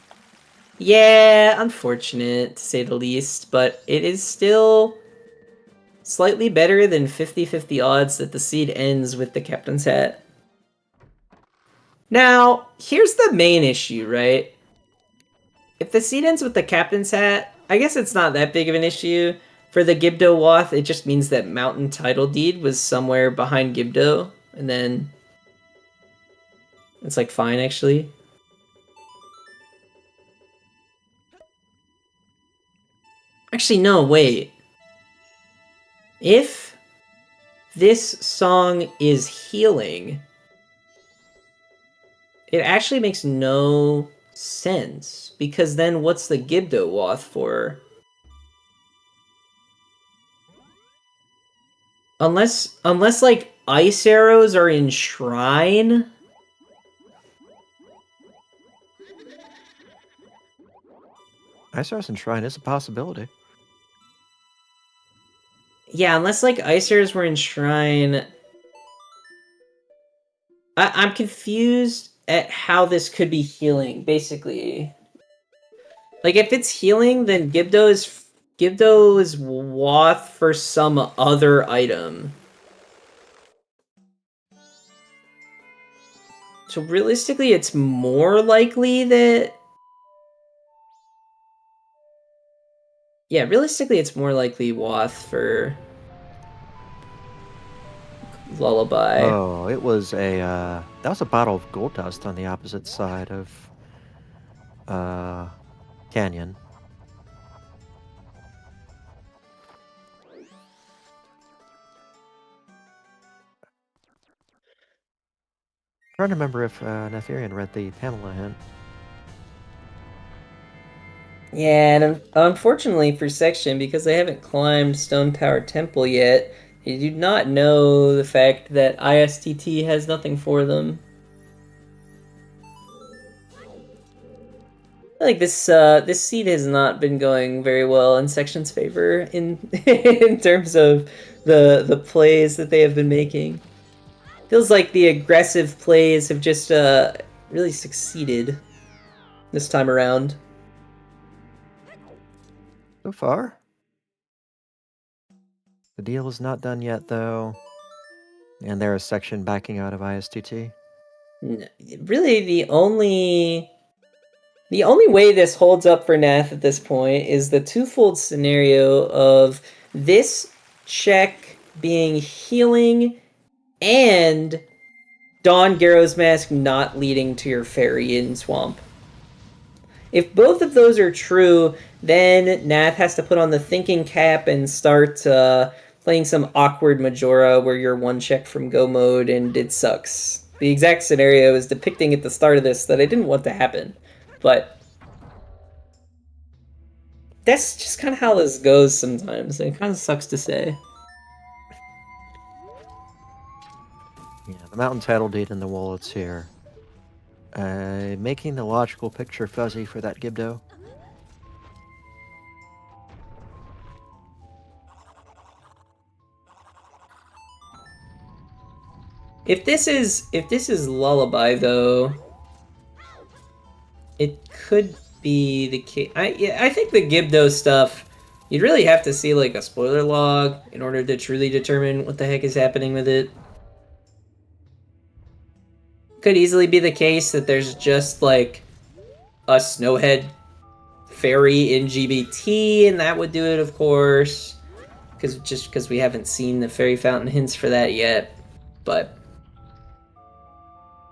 Yeah, unfortunate to say the least, but it is still slightly better than 50-50 odds that the seed ends with the Captain's Hat. Now, here's the main issue, right? If the seed ends with the Captain's Hat, I guess it's not that big of an issue. For the Gibdo Wath, it just means that Mountain Title Deed was somewhere behind Gibdo, and then it's like fine, actually. Actually, no, wait. If this song is healing, it actually makes no sense, because then what's the Gibdo Wath for? Unless like ice arrows are in Shrine? Ice Arrows and Shrine is a possibility. Yeah, unless like ice arrows were in Shrine. I'm confused at how this could be healing, basically. Like, if it's healing, then Gibdo is Wath for some other item. So realistically, it's more likely that... Yeah, realistically, it's more likely Wath for Lullaby. Oh, it was a that was a bottle of gold dust on the opposite side of Canyon. Trying to remember if Natherian read the Pamela hint. Yeah, and unfortunately for Section, because they haven't climbed Stone Tower Temple yet, you do not know the fact that ISTT has nothing for them. I feel like this seed has not been going very well in Section's favor in in terms of the plays that they have been making. Feels like the aggressive plays have just really succeeded this time around. So far, the deal is not done yet, though, and there is Section backing out of ISTT. Really, the only way this holds up for Nath at this point is the twofold scenario of this check being healing and Dawn Garrow's Mask not leading to your Fairy in Swamp. If both of those are true, then Nath has to put on the thinking cap and start playing some awkward Majora where you're one check from go mode and it sucks. The exact scenario is depicting at the start of this that I didn't want to happen, but that's just kind of how this goes sometimes. It kind of sucks to say. Yeah, the Mountain Title Deed and the wallets here. Making the logical picture fuzzy for that Gibdo. If this is Lullaby though, it could be the case. I think the Gibdo stuff, you'd really have to see like a spoiler log in order to truly determine what the heck is happening with it. Could easily be the case that there's just like a Snowhead Fairy in GBT, and that would do it, of course, because we haven't seen the Fairy Fountain hints for that yet, but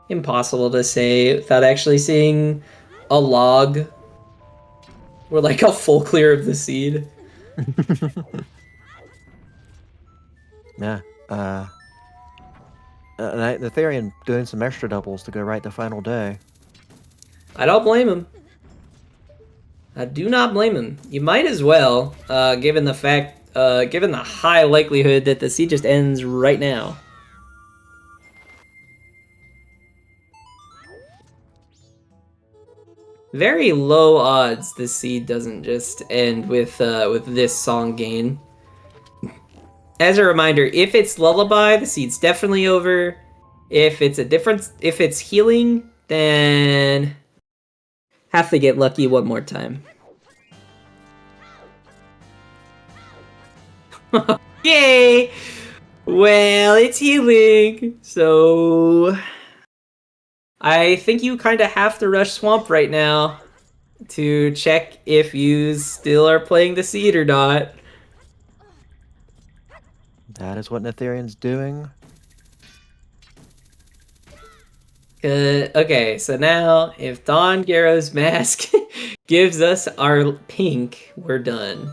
impossible to say without actually seeing a log or like a full clear of the seed. Yeah. Natherian doing some extra doubles to go right the final day. I don't blame him. I do not blame him. You might as well, given the fact, given the high likelihood that the seed just ends right now. Very low odds the seed doesn't just end with this song gain. As a reminder, if it's Lullaby, the seed's definitely over. If it's a different, if it's healing, then have to get lucky one more time. Yay! Well, it's healing, so I think you kind of have to rush Swamp right now to check if you still are playing the seed or not. That is what Netherian's doing. Okay, so now if Don Garrow's mask gives us our pink, we're done.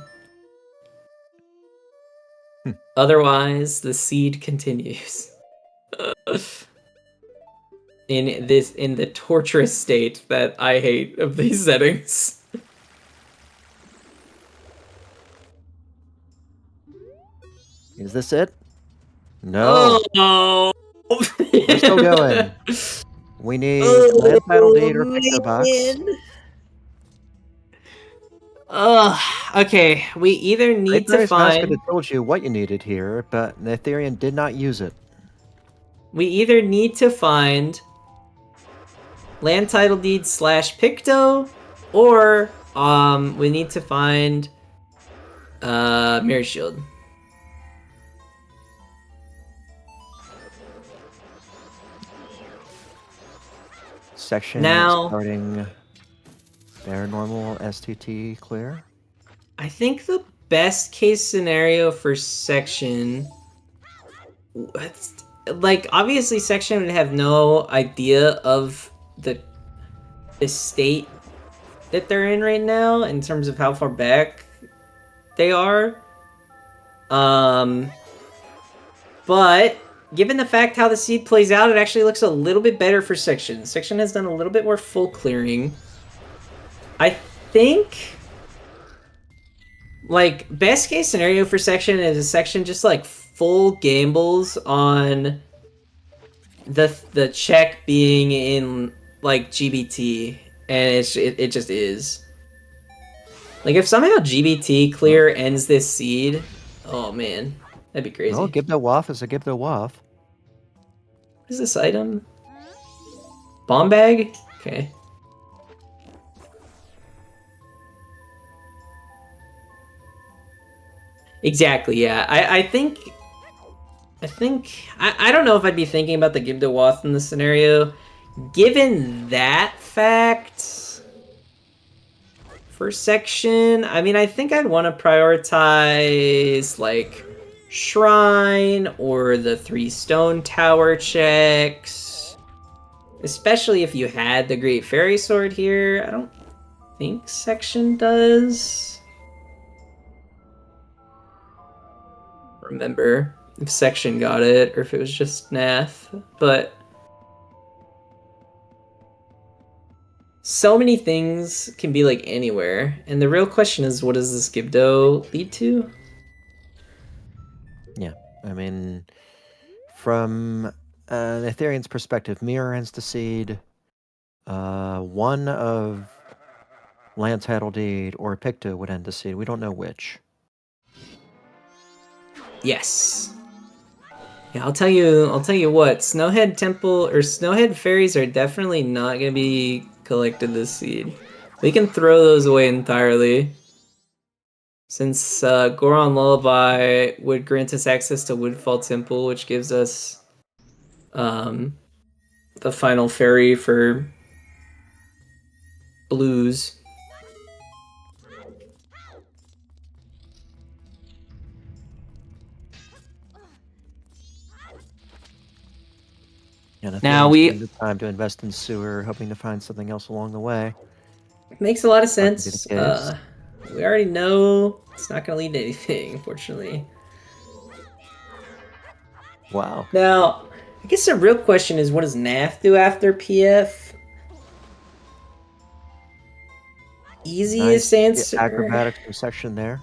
Otherwise, the seed continues. in the torturous state that I hate of these settings. Is this it? No. Oh, We're still going. We need land title deed or picto box. Okay, we either need to Mask could find... have told you what you needed here, but Netherian did not use it. We either need to find land title deed / picto, or we need to find mirror shield. Section Now, starting bare normal STT clear. I think the best case scenario for section, like obviously section would have no idea of the state that they're in right now in terms of how far back they are. But given the fact how the seed plays out, it actually looks a little bit better for section. Section has done a little bit more full clearing. I think, like, best case scenario for section is a section just like full gambles on the check being in like GBT, and it just is. Like, if somehow GBT clear ends this seed, oh man, that'd be crazy. Oh, give the waff is a give the waff. What is this item? Bomb bag? Okay. Exactly, yeah. I think I don't know if I'd be thinking about the Give to Wath in this scenario. Given that fact, for section, I mean, I think I'd want to prioritize, like, Shrine or the 3 Stone Tower checks. Especially if you had the Great Fairy Sword here. I don't think section does. Remember if section got it or if it was just Nath, but so many things can be like anywhere, and the real question is, what does this Gibdo lead to? Yeah, I mean, from Netherian's perspective, mirror ends the seed. One of land title deed or picto would end the seed. We don't know which. Yes. Yeah, I'll tell you what, Snowhead Temple or Snowhead Fairies are definitely not gonna be collected this seed. We can throw those away entirely. Since Goron Lullaby would grant us access to Woodfall Temple, which gives us the final fairy for blues. And if Now the time to invest in sewer, hoping to find something else along the way. Makes a lot of sense. We already know it's not going to lead to anything, unfortunately. Wow. Now, I guess the real question is, what does Nath do after PF? Easiest answer. Acrobatics section there.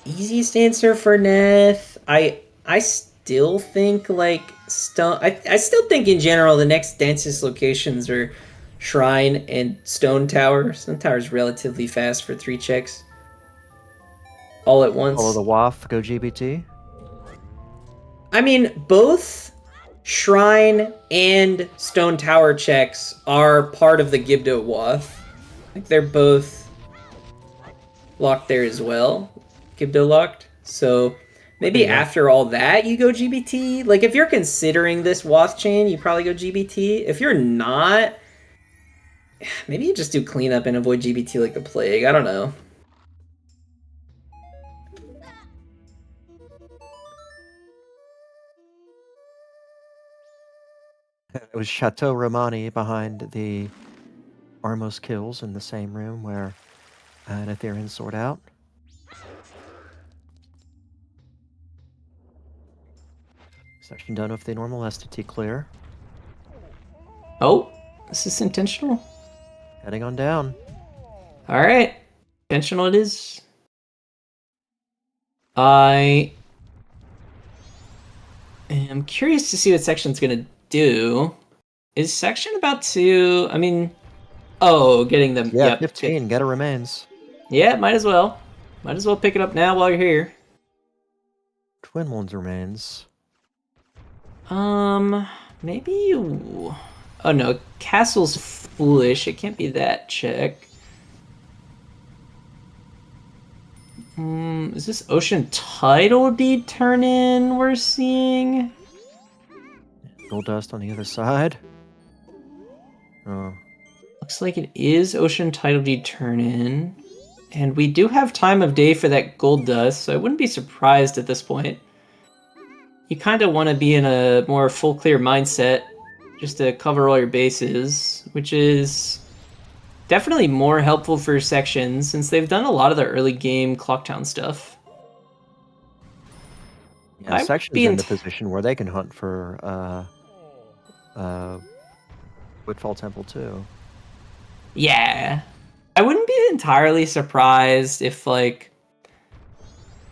Easiest answer for Nath. I still think like stone. I still think in general the next densest locations are Shrine and Stone Tower. Stone Tower is relatively fast for 3 checks. All at once. Follow the waff, go GBT. I mean, both Shrine and Stone Tower checks are part of the Gibdo Wath. Like, they're both locked there as well. Gibdo locked. So maybe after all that, you go GBT. Like, if you're considering this Wath chain, you probably go GBT. If you're not, maybe you just do cleanup and avoid GBT like the plague. I don't know. It was Chateau Romani behind the Armos kills in the same room where Nathirian sort out. Section done with the normal STT clear. Oh, this is intentional. Heading on down. All right, intentional it is. I am curious to see what Section's gonna do. Is Section about to? I mean, oh, getting them. Yeah, yep. 15. Get a remains. Yeah, might as well. Might as well pick it up now while you're here. Twin ones remains. Maybe you... Oh no, Castle's foolish. It can't be that check. Is this Ocean Title Deed turn in we're seeing? Gold dust on the other side. Oh. Looks like it is Ocean Title Deed turn in. And we do have time of day for that gold dust, so I wouldn't be surprised at this point. You kind of want to be in a more full clear mindset just to cover all your bases, which is definitely more helpful for sections since they've done a lot of the early game Clocktown stuff. Yeah, sections in the position where they can hunt for Woodfall Temple too. Yeah. I wouldn't be entirely surprised if, like,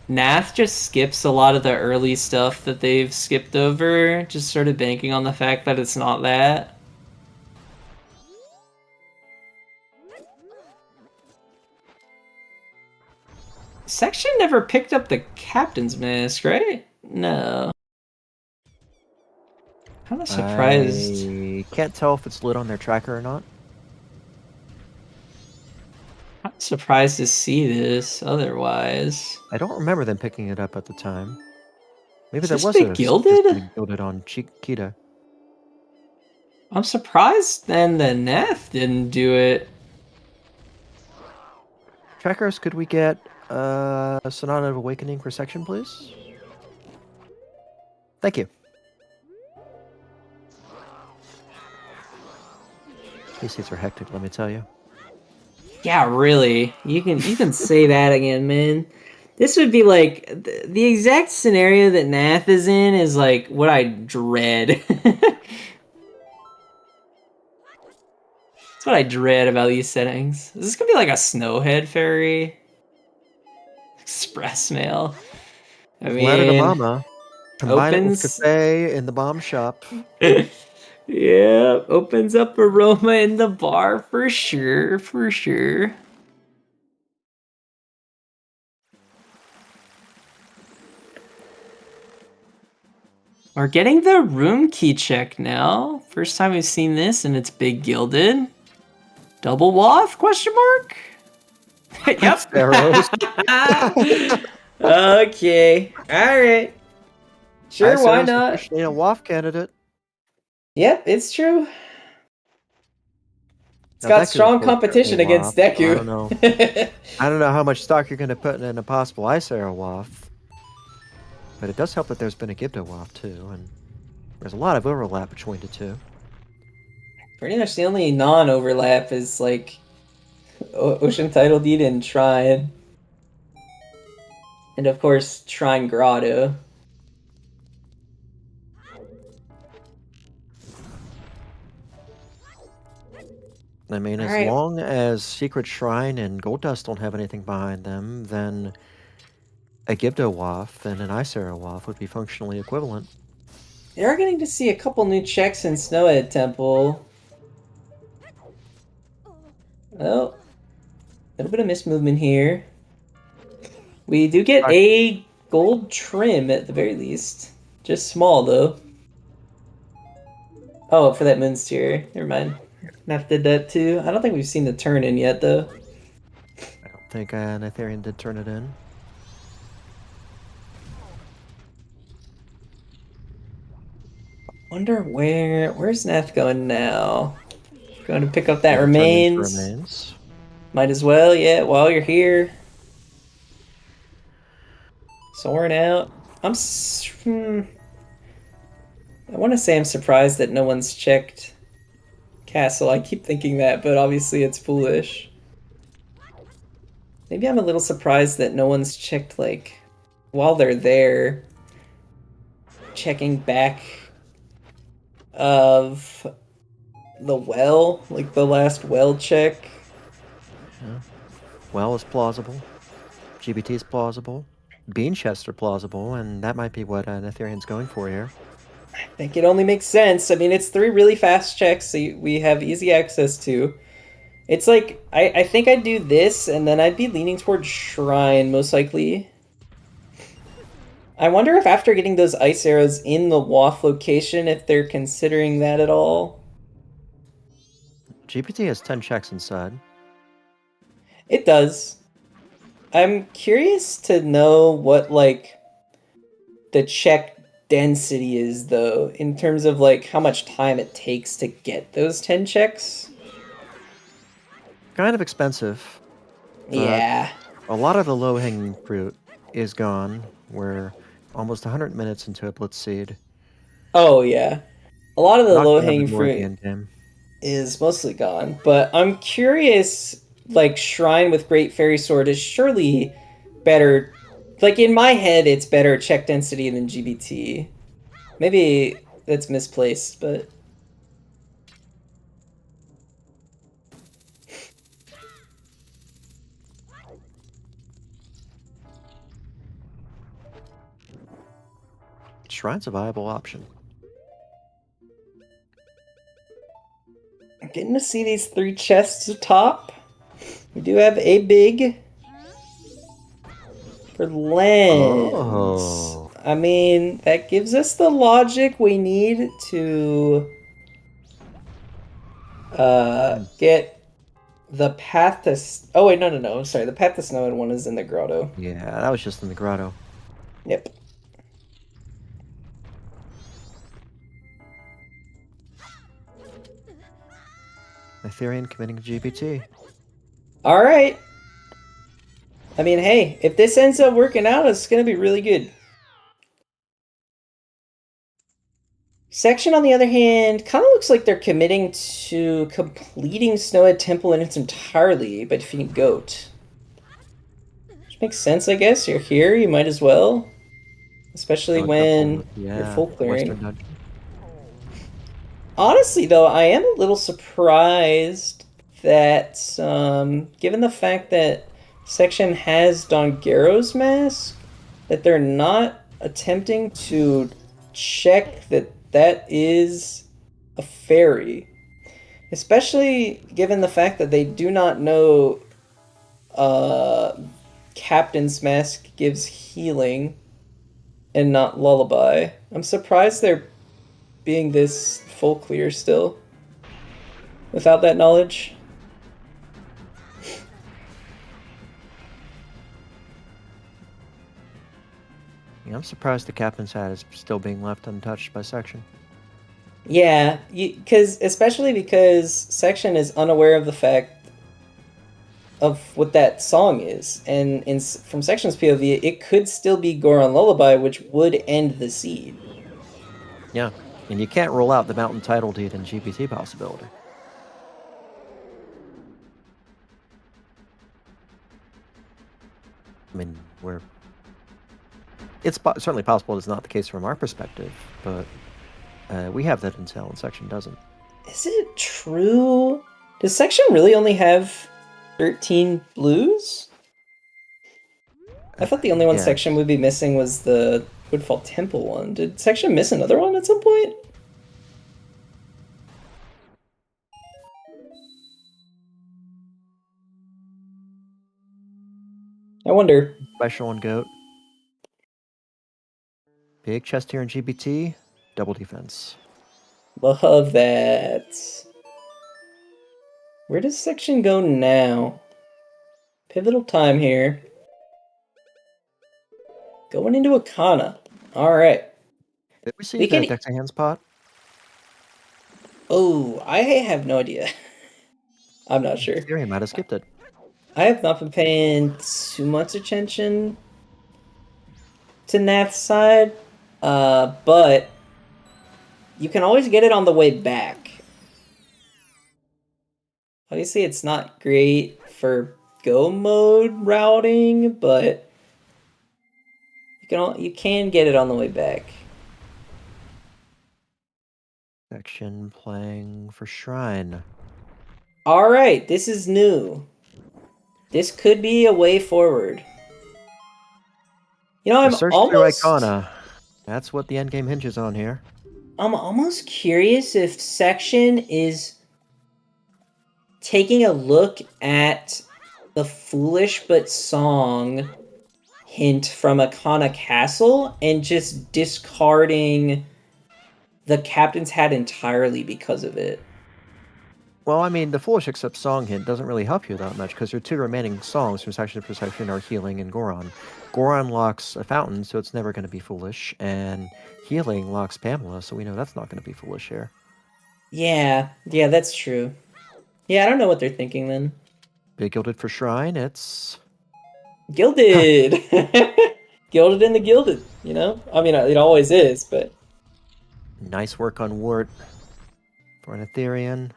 Nath just skips a lot of the early stuff that they've skipped over, just sort of banking on the fact that it's not that. Section never picked up the Captain's Mask, right? No. Kind of surprised. I can't tell if it's lit on their tracker or not. I'm surprised to see this otherwise. I don't remember them picking it up at the time. Maybe there was big a gilded? Gilded on Kita. I'm surprised then that Nath didn't do it. Trackers, could we get Sonata of Awakening for section, please? Thank you. These seats are hectic, let me tell you. Yeah, really. You can say that again, man. This would be like the exact scenario that Nath is in is like what I dread. That's what I dread about these settings. Is this gonna be like a Snowhead Ferry? Express mail. I mean, Letter to Mama. Combine it with opens... cafe in the bomb shop. Yeah, opens up aroma in the bar for sure, for sure. We're getting the room key check now. First time we've seen this, and it's big gilded. Double waft? Question mark? Yep. Arrows. Okay. All right. Sure, why not? Officially a waft candidate. Yep, it's true. It's got strong competition against Deku. I don't know. I don't know how much stock you're going to put in a possible Ice Arrow waft. But it does help that there's been a Gibdo waft too, and there's a lot of overlap between the two. Pretty much the only non-overlap is like Ocean Title Deed and Shrine. And of course, Shrine Grotto. I mean, as long as Secret Shrine and Gold Dust don't have anything behind them, then a Gibdo waft and an Ice Arrow waft would be functionally equivalent. They are getting to see a couple new checks in Snowhead Temple. Well, a little bit of mismovement here. We do get a gold trim at the very least. Just small, though. Oh, for that moon's tier. Never mind. Nath did that too. I don't think we've seen the turn in yet, though. I don't think Netherian did turn it in. Wonder where's Nath going now? Going to pick up that Gonna turn into remains. remains. Might as well, yeah, while you're here. Soaring out. I want to say I'm surprised that no one's checked Castle. I keep thinking that, but obviously it's foolish. Maybe I'm a little surprised that no one's checked, like, while they're there, checking back of the well, like the last well check. Yeah. Well is plausible. GBT is plausible. Bean chests are plausible, and that might be what Netherian's going for here. I think it only makes sense. I mean, it's 3 really fast checks so we have easy access to. It's like, I think I'd do this, and then I'd be leaning towards Shrine, most likely. I wonder if after getting those ice arrows in the WAF location, if they're considering that at all. GPT has 10 checks inside. It does. I'm curious to know what, like, the check density is, though, in terms of, like, how much time it takes to get those 10 checks. Kind of expensive. Yeah. A lot of the low-hanging fruit is gone. We're almost 100 minutes into a Blitz seed. Oh, yeah. A lot of the Not gonna have low-hanging ignored the fruit end game. is mostly gone, but I'm curious, like, Shrine with Great Fairy Sword is surely better. Like, in my head, it's better check density than GBT. Maybe that's misplaced, but... Shrine's a viable option. I'm getting to see these 3 chests atop. We do have a big for lens. Oh. I mean, that gives us the logic we need to get the path to... Oh, wait, no. I'm sorry. The path to snow and one is in the grotto. Yeah, that was just in the grotto. Yep. Netherian committing to GPT. All right. I mean, hey, if this ends up working out, it's going to be really good. Section, on the other hand, kind of looks like they're committing to completing Snowhead Temple in its entirety by defeating Goat. Which makes sense, I guess. You're here, you might as well. Especially when you're full clearing. Western Dungeon. Honestly, though, I am a little surprised that, given the fact that Section has Dongero's mask, that they're not attempting to check that that is a fairy. Especially given the fact that they do not know Captain's mask gives healing and not lullaby. I'm surprised they're being this full clear still without that knowledge. Yeah, I'm surprised the captain's hat is still being left untouched by Section. Yeah, especially because Section is unaware of the fact of what that song is, and from Section's POV, it could still be Goron Lullaby, which would end the seed. Yeah, and you can't rule out the Mountain Title Deed and GPT possibility. I mean, it's certainly possible it's not the case from our perspective, but we have that intel and Section doesn't. Is it true? Does Section really only have 13 blues? I thought the only one Yes. Section would be missing was the Woodfall Temple one. Did Section miss another one at some point? I wonder. Special on Goat. Big chest here in GBT. Double defense. Love that. Where does section go now? Pivotal time here. Going into Akana. Alright. Did we see We the can... Dex Hands pot? Oh, I have no idea. I'm not sure. Ethereum might have skipped it. I have not been paying too much attention to Nath's side, but you can always get it on the way back. Obviously, it's not great for go mode routing, but you can get it on the way back. Section playing for Shrine. All right, this is new. This could be a way forward. You know, I'm Search through almost... Icona. That's what the endgame hinges on here. I'm almost curious if Section is taking a look at the Foolish But Song hint from Akana Castle and just discarding the Captain's Hat entirely because of it. Well, I mean, the Foolish Except Song hint doesn't really help you that much because your two remaining songs from section to section are Healing and Goron. Goron locks a fountain, so it's never going to be foolish, and Healing locks Pamela, so we know that's not going to be foolish here. Yeah, that's true. Yeah, I don't know what they're thinking then. Big Gilded for Shrine, it's... Gilded! Gilded in the Gilded, you know? I mean, it always is, but... Nice work on Wart for an Ethereum.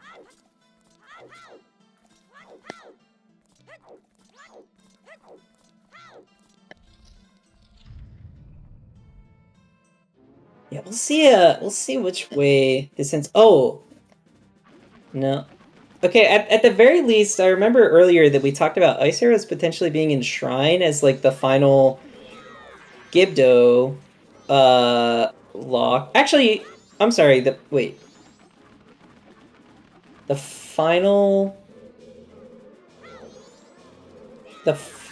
Yeah, we'll see which way this ends. Oh! No. Okay, at the very least, I remember earlier that we talked about Ice Arrows potentially being in Shrine as, like, the final Gibdo lock. Actually, I'm sorry, wait. The final...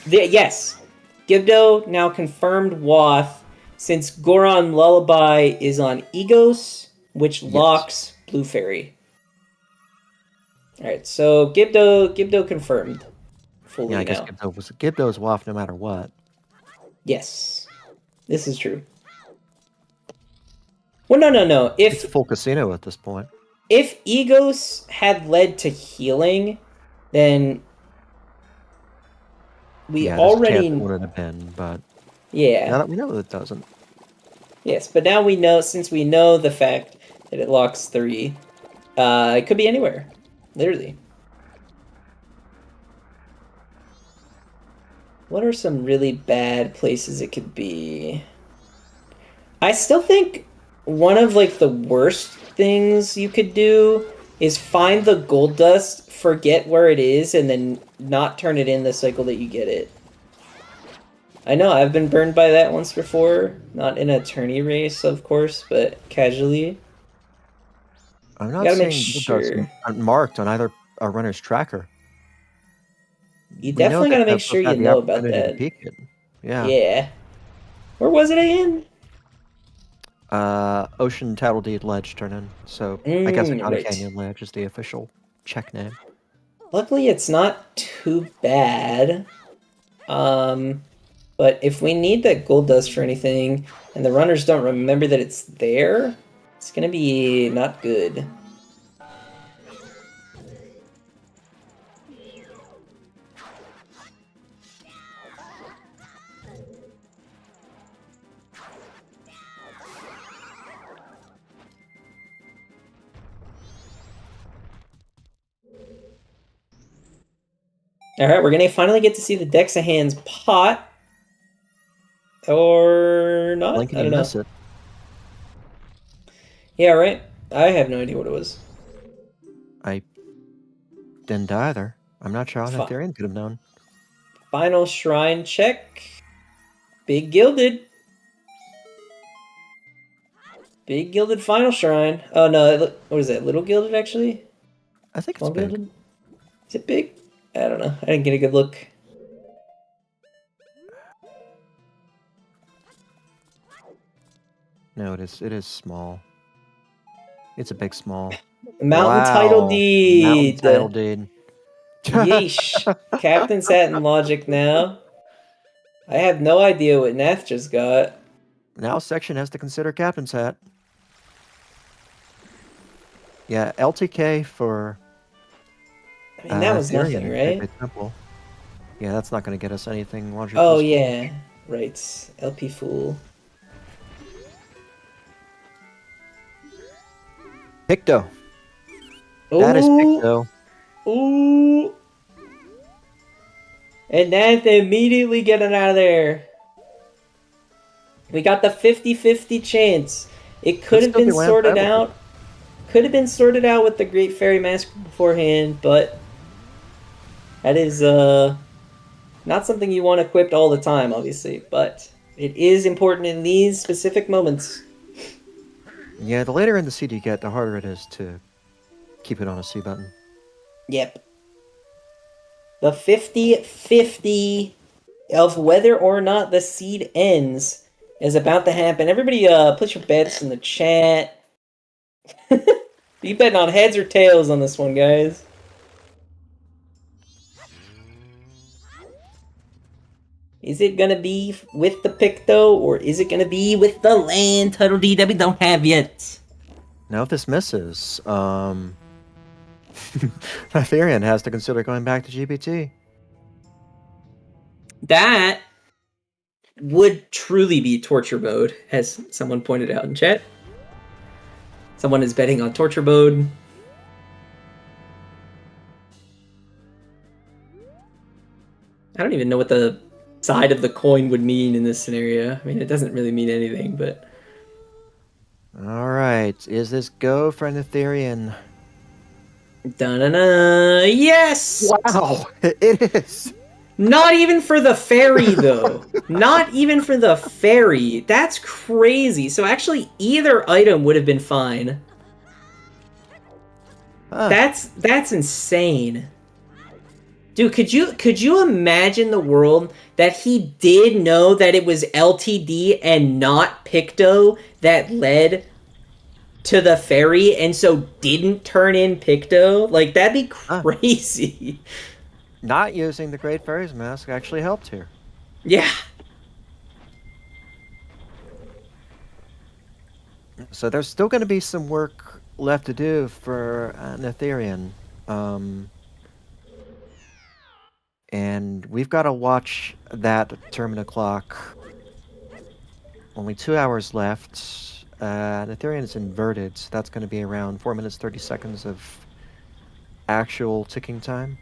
Yes! Gibdo now confirmed Wath, since Goron Lullaby is on Egos, which locks Blue Fairy. Alright, so Gibdo confirmed. Fully yeah, I guess now. Gibdo's Waff no matter what. Yes. This is true. Well, no. It's a full casino at this point. If Egos had led to healing, then we already would have been, but yeah. now that we know it doesn't. Yes, but now we know, since we know the fact that it locks 3, it could be anywhere, literally. What are some really bad places it could be? I still think one of, like, the worst things you could do is find the gold dust, forget where it is, and then not turn it in the cycle that you get it. I know, I've been burned by that once before. Not in a tourney race, of course, but casually. I'm not seeing gold dust marked on either a runner's tracker. You definitely gotta make sure you know about that. Yeah. Yeah. Where was it again? Ocean Tattle Deed Ledge turn in. So I guess Akana Canyon Ledge is the official check name. Luckily, it's not too bad. But if we need that gold dust for anything, and the runners don't remember that it's there, it's gonna be not good. Alright, we're gonna finally get to see the Dex of Hands pot. Or not? Blink and I don't know. miss it. Yeah, right? I have no idea what it was. I didn't either. I'm not sure how Ethereum could have known. Final Shrine check. Big Gilded. Big Gilded Final Shrine. Oh no, what is that? Little Gilded actually? I think it's big. Gilded? Is it big? I don't know. I didn't get a good look. No, it is. It is small. It's a big small. Mountain title Wow. Mountain deed. title deed. Yeesh. Captain Sat in Logic now. I have no idea what Nath just got. Now section has to consider captain's hat. Yeah, LTK for I mean, that was Ethereum nothing, and right? Great Temple. Yeah, that's not going to get us anything logical. Oh, yeah. Right. LP Fool. Picto. Ooh. That is Picto. Ooh. And Nath immediately getting out of there. We got the 50-50 chance. It could have been sorted out. Could have been sorted out with the Great Fairy Mask beforehand, but that is not something you want equipped all the time, obviously, but it is important in these specific moments. Yeah, the later in the seed you get, the harder it is to keep it on a C button. Yep. The 50-50 of whether or not the seed ends is about to happen. Everybody put your bets in the chat. You betting on heads or tails on this one, guys? Is it gonna be with the Picto, or is it gonna be with the land title deed that we don't have yet? Now, if this misses, Ethereum has to consider going back to GPT. That would truly be torture mode, as someone pointed out in chat. Someone is betting on torture mode. I don't even know what the side of the coin would mean in this scenario. I mean, it doesn't really mean anything, but... Alright, is this go for an Ethereum? Da-na-na! Yes! Wow, it is! Not even for the fairy, though. Not even for the fairy. That's crazy. So actually, either item would have been fine. Huh. That's insane. Dude, could you imagine the world that he did know that it was LTD and not Picto that led to the fairy, and so didn't turn in Picto? Like, that'd be crazy. Not using the Great Fairy's Mask actually helped here. Yeah. So there's still going to be some work left to do for an Ethereum. And we've got to watch that terminal clock. Only 2 hours left. Ethereum is inverted, so that's going to be around 4 minutes 30 seconds of actual ticking time.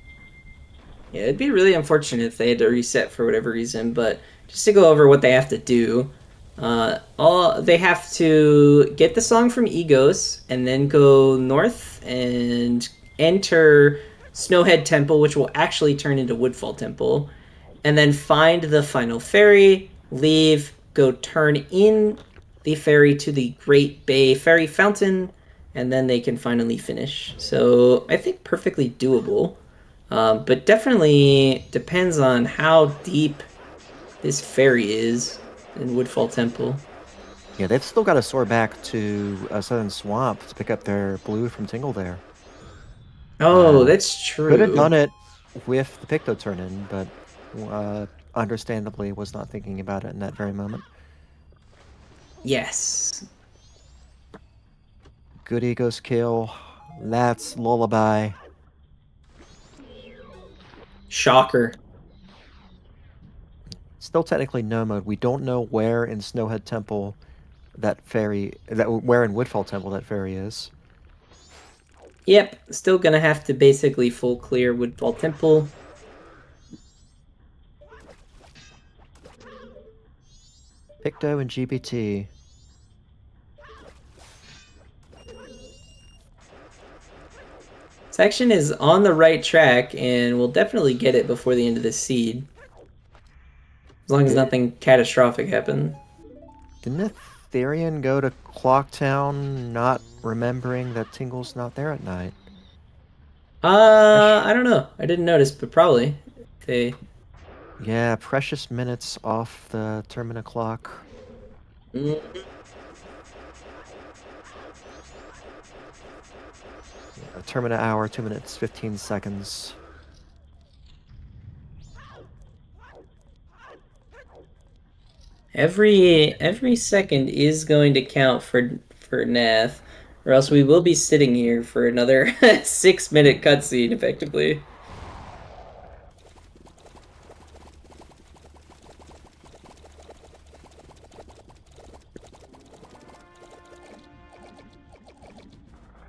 Yeah, it'd be really unfortunate if they had to reset for whatever reason, but just to go over what they have to do, they have to get the song from Egos and then go north and enter Snowhead Temple, which will actually turn into Woodfall Temple, and then find the final ferry, leave, go turn in the ferry to the Great Bay Ferry Fountain, and then they can finally finish. So I think perfectly doable. But definitely depends on how deep this ferry is in Woodfall Temple. Yeah, they've still got to soar back to Southern Swamp to pick up their blue from Tingle there. Oh, that's true. Could have done it with the Picto turn-in, but understandably was not thinking about it in that very moment. Yes. Good Egos kill. That's Lullaby. Shocker. Still technically no mode. We don't know where in Snowhead Temple where in Woodfall Temple that ferry is. Yep, still gonna have to basically full clear Woodfall Temple. Picto and GPT. Section is on the right track, and we'll definitely get it before the end of this seed. As long as nothing catastrophic happened. Didn't Ethereum go to Clocktown not remembering that Tingle's not there at night? I don't know. I didn't notice, but probably. Yeah, precious minutes off the terminal clock. Termina hour, 2 minutes, 15 seconds. Every second is going to count for Nath, or else we will be sitting here for another 6-minute cutscene, effectively.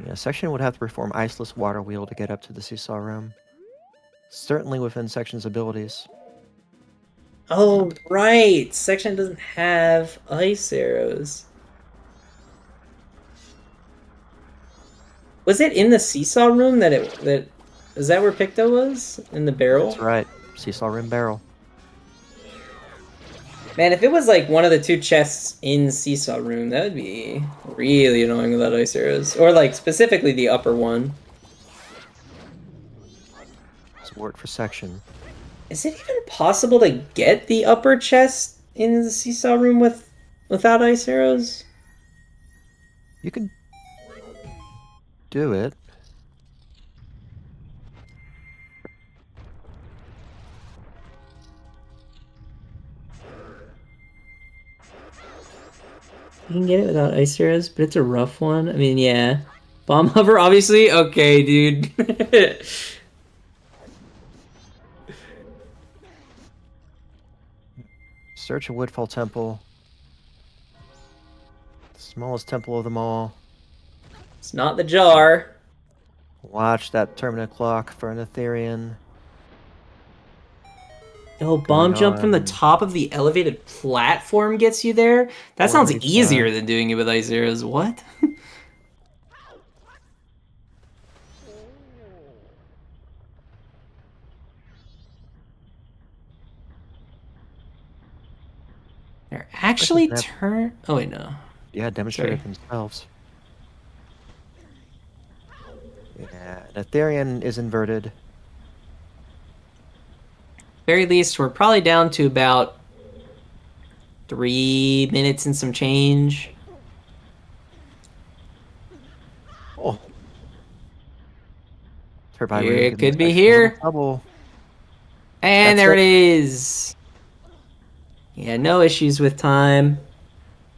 Yeah, Section would have to perform Iceless Water Wheel to get up to the Seesaw Room. Certainly within Section's abilities. Oh, right! Section doesn't have ice arrows. Was it in the seesaw room is that where Picto was? In the barrel? That's right. Seesaw Room barrel. Man, if it was like one of the 2 chests in seesaw room, that would be really annoying without ice arrows. Or like specifically the upper one. Support for Section. Is it even possible to get the upper chest in the seesaw room without ice arrows? You can do it. You can get it without ice arrows, but it's a rough one. I mean, yeah. Bomb hover, obviously? Okay, dude. Search a Woodfall Temple. The smallest temple of them all. It's not the jar. Watch that Termina clock for an Etherean. Oh, bomb jump from the on. top of the elevated platform gets you there? That sounds 4:35. easier than doing it with ice arrows. What? They're actually turn. Oh wait, no. Yeah, demonstrated Sorry. themselves. Yeah, an Etherean is inverted. Very least, we're probably down to about 3 minutes and some change. Oh. Turbine Here, room it giving could be Section a little here. trouble. And That's there it. it is. Yeah, no issues with time.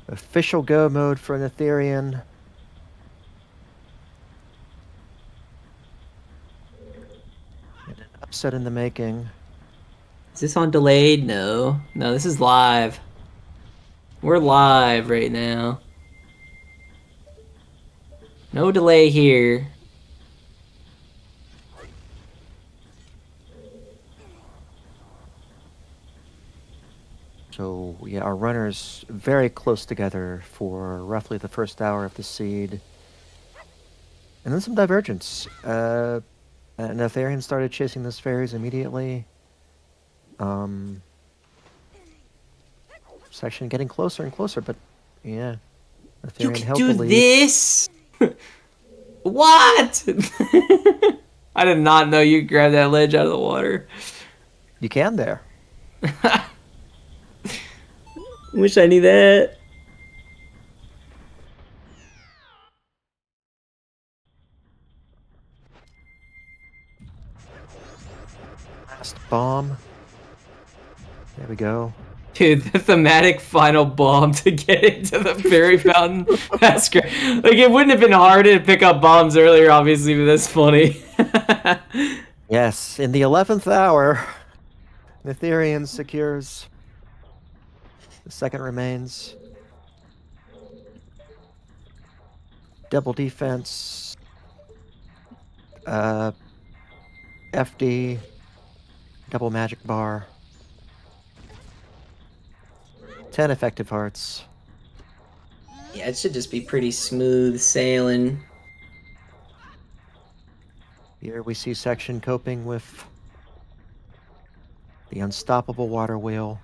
Official go mode for an Etherean. And an upset in the making. Is this on delayed? No. No, this is live. We're live right now. No delay here. So, yeah, our runners very close together for roughly the first hour of the seed. And then some divergence. An Etherean started chasing those fairies immediately. Section getting closer and closer, but yeah. You Etherean can held do the lead. this? What? I did not know you could grab that ledge out of the water. You can there. Wish I knew that. Last bomb. There we go. Dude, the thematic final bomb to get into the fairy fountain. That's great. Like, it wouldn't have been hard to pick up bombs earlier, obviously, but that's funny. Yes, in the 11th hour, Etherean secures. The second remains. Double defense. FD. Double magic bar. 10 effective hearts. Yeah, it should just be pretty smooth sailing. Here we see Section coping with the unstoppable water wheel.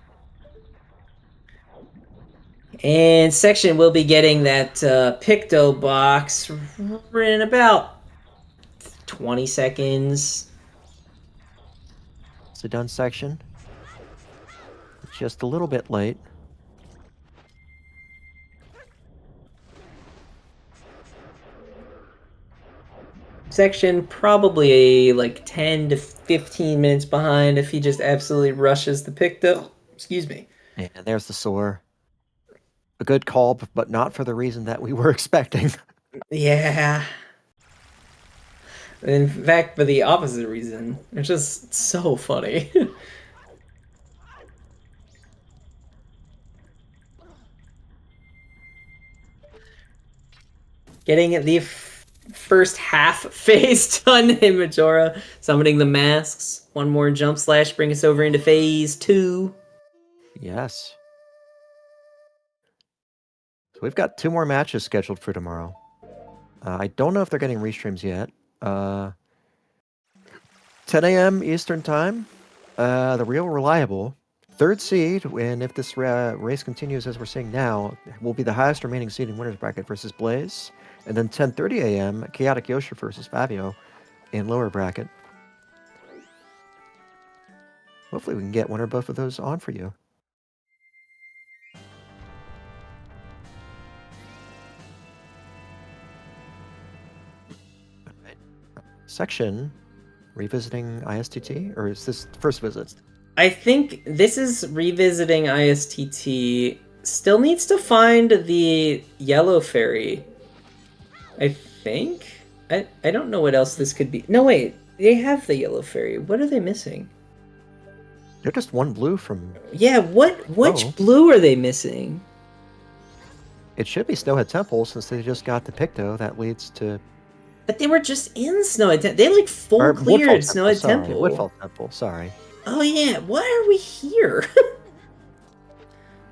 And Section will be getting that Picto box in about 20 seconds. It's a done Section. Just a little bit late. section, probably like 10 to 15 minutes behind if he just absolutely rushes the Picto. Excuse me. And there's the Soar. A good call, but not for the reason that we were expecting. Yeah. In fact, for the opposite reason. It's just so funny. Getting the first half phase done in Majora, summoning the masks. One more jump slash, bring us over into phase 2. Yes. So we've got 2 more matches scheduled for tomorrow. I don't know if they're getting restreams yet. 10 a.m. Eastern Time. The real reliable 3rd seed, and if this race continues as we're seeing now, will be the highest remaining seed in winners bracket versus Blaze. And then 10:30 a.m. Chaotic Yoshi versus Fabio in lower bracket. Hopefully we can get one or both of those on for you. Right. Section revisiting ISTT, or is this first visit? I think this is revisiting ISTT. Still needs to find the yellow fairy. I think. I don't know what else this could be. No, wait. They have the yellow fairy. What are they missing? They're just 1 blue from... Yeah, which blue are they missing? It should be Snowhead Temple, since they just got the Picto that leads to... But they were just in Snowhead Temple. They like full cleared Snowhead Temple. Woodfall Temple, sorry. Oh yeah, why are we here?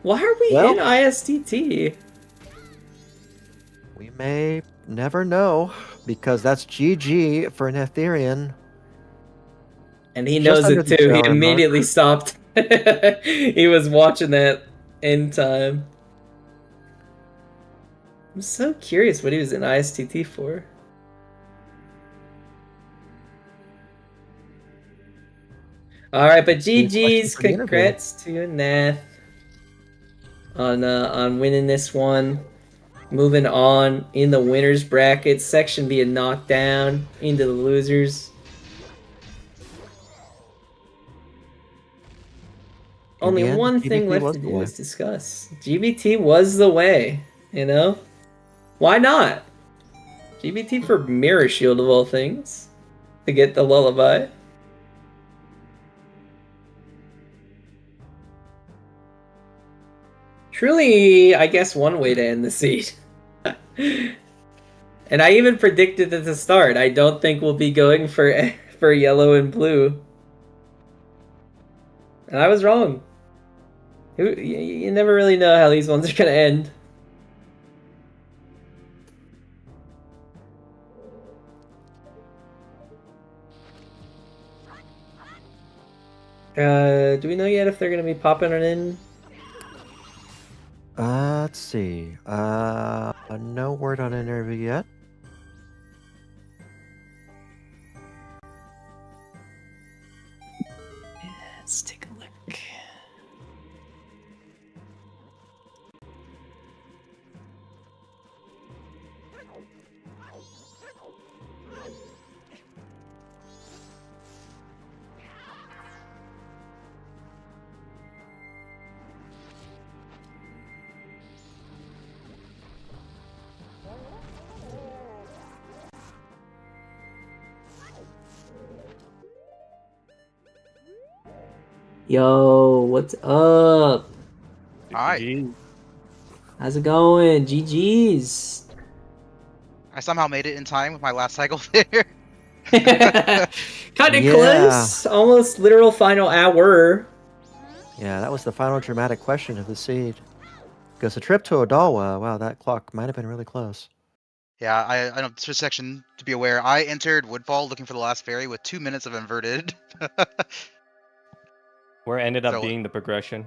Why are we in ISTT? We may never know, because that's GG for an Ethereum. And he knows it too. He immediately stopped. He was watching that end time. I'm so curious what he was in ISTT for. Alright, but GG's, congrats to you, Nath, on winning this one. Moving on in the winners bracket, section being knocked down into the losers. Only one thing left to do is discuss. GBT was the way, you know? Why not? GBT for Mirror Shield of all things. To get the lullaby. Truly, I guess, one way to end the seed. And I even predicted at the start, I don't think we'll be going for yellow and blue. And I was wrong. You never really know how these ones are going to end. Do we know yet if they're going to be popping it in? Let's see. No word on interview yet. Let's take a look. Yo, what's up? Hi. How's it going? GG's. I somehow made it in time with my last cycle there. Kind of close. Almost literal final hour. Yeah, that was the final dramatic question of the seed. Because the trip to Odawa, wow, that clock might have been really close. Yeah, I know this section to be aware. I entered Woodfall looking for the last fairy with 2 minutes of inverted. Where ended up being the progression?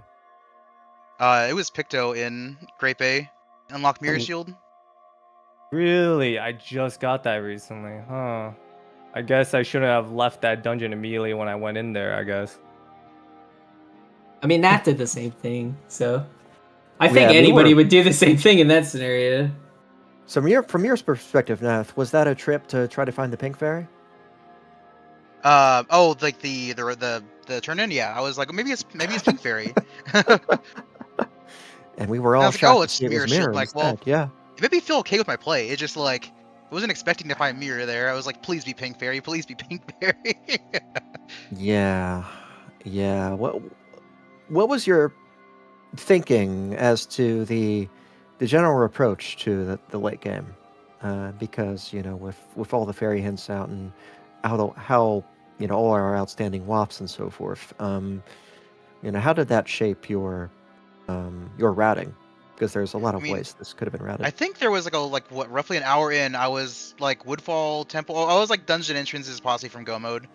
It was Picto in Grape A. Unlocked Mirror Shield. Really? I just got that recently, huh? I guess I shouldn't have left that dungeon immediately when I went in there, I guess. I mean, Nath did the same thing, so... I think anybody would do the same thing in that scenario. So from your perspective, Nath, was that a trip to try to find the pink fairy? Oh, like the turn in. Yeah, I was like, maybe it's Pink Fairy. And we were And I all was like, oh, shocked to it's see it was Mirror Shield. Mirror I'm like, well, instead. Yeah. it made me feel okay with my play. It just like I wasn't expecting to find Mirror there. I was like, please be Pink Fairy, please be Pink Fairy. Yeah. Yeah. What was your thinking as to the general approach to the late game? Because with all the fairy hints out and how all our outstanding WAFs and so forth, how did that shape your routing? Because there's a lot I of mean, ways this could have been routed. I think there was like what roughly an hour in, I was like Woodfall Temple. I was like dungeon entrances posse from Go mode,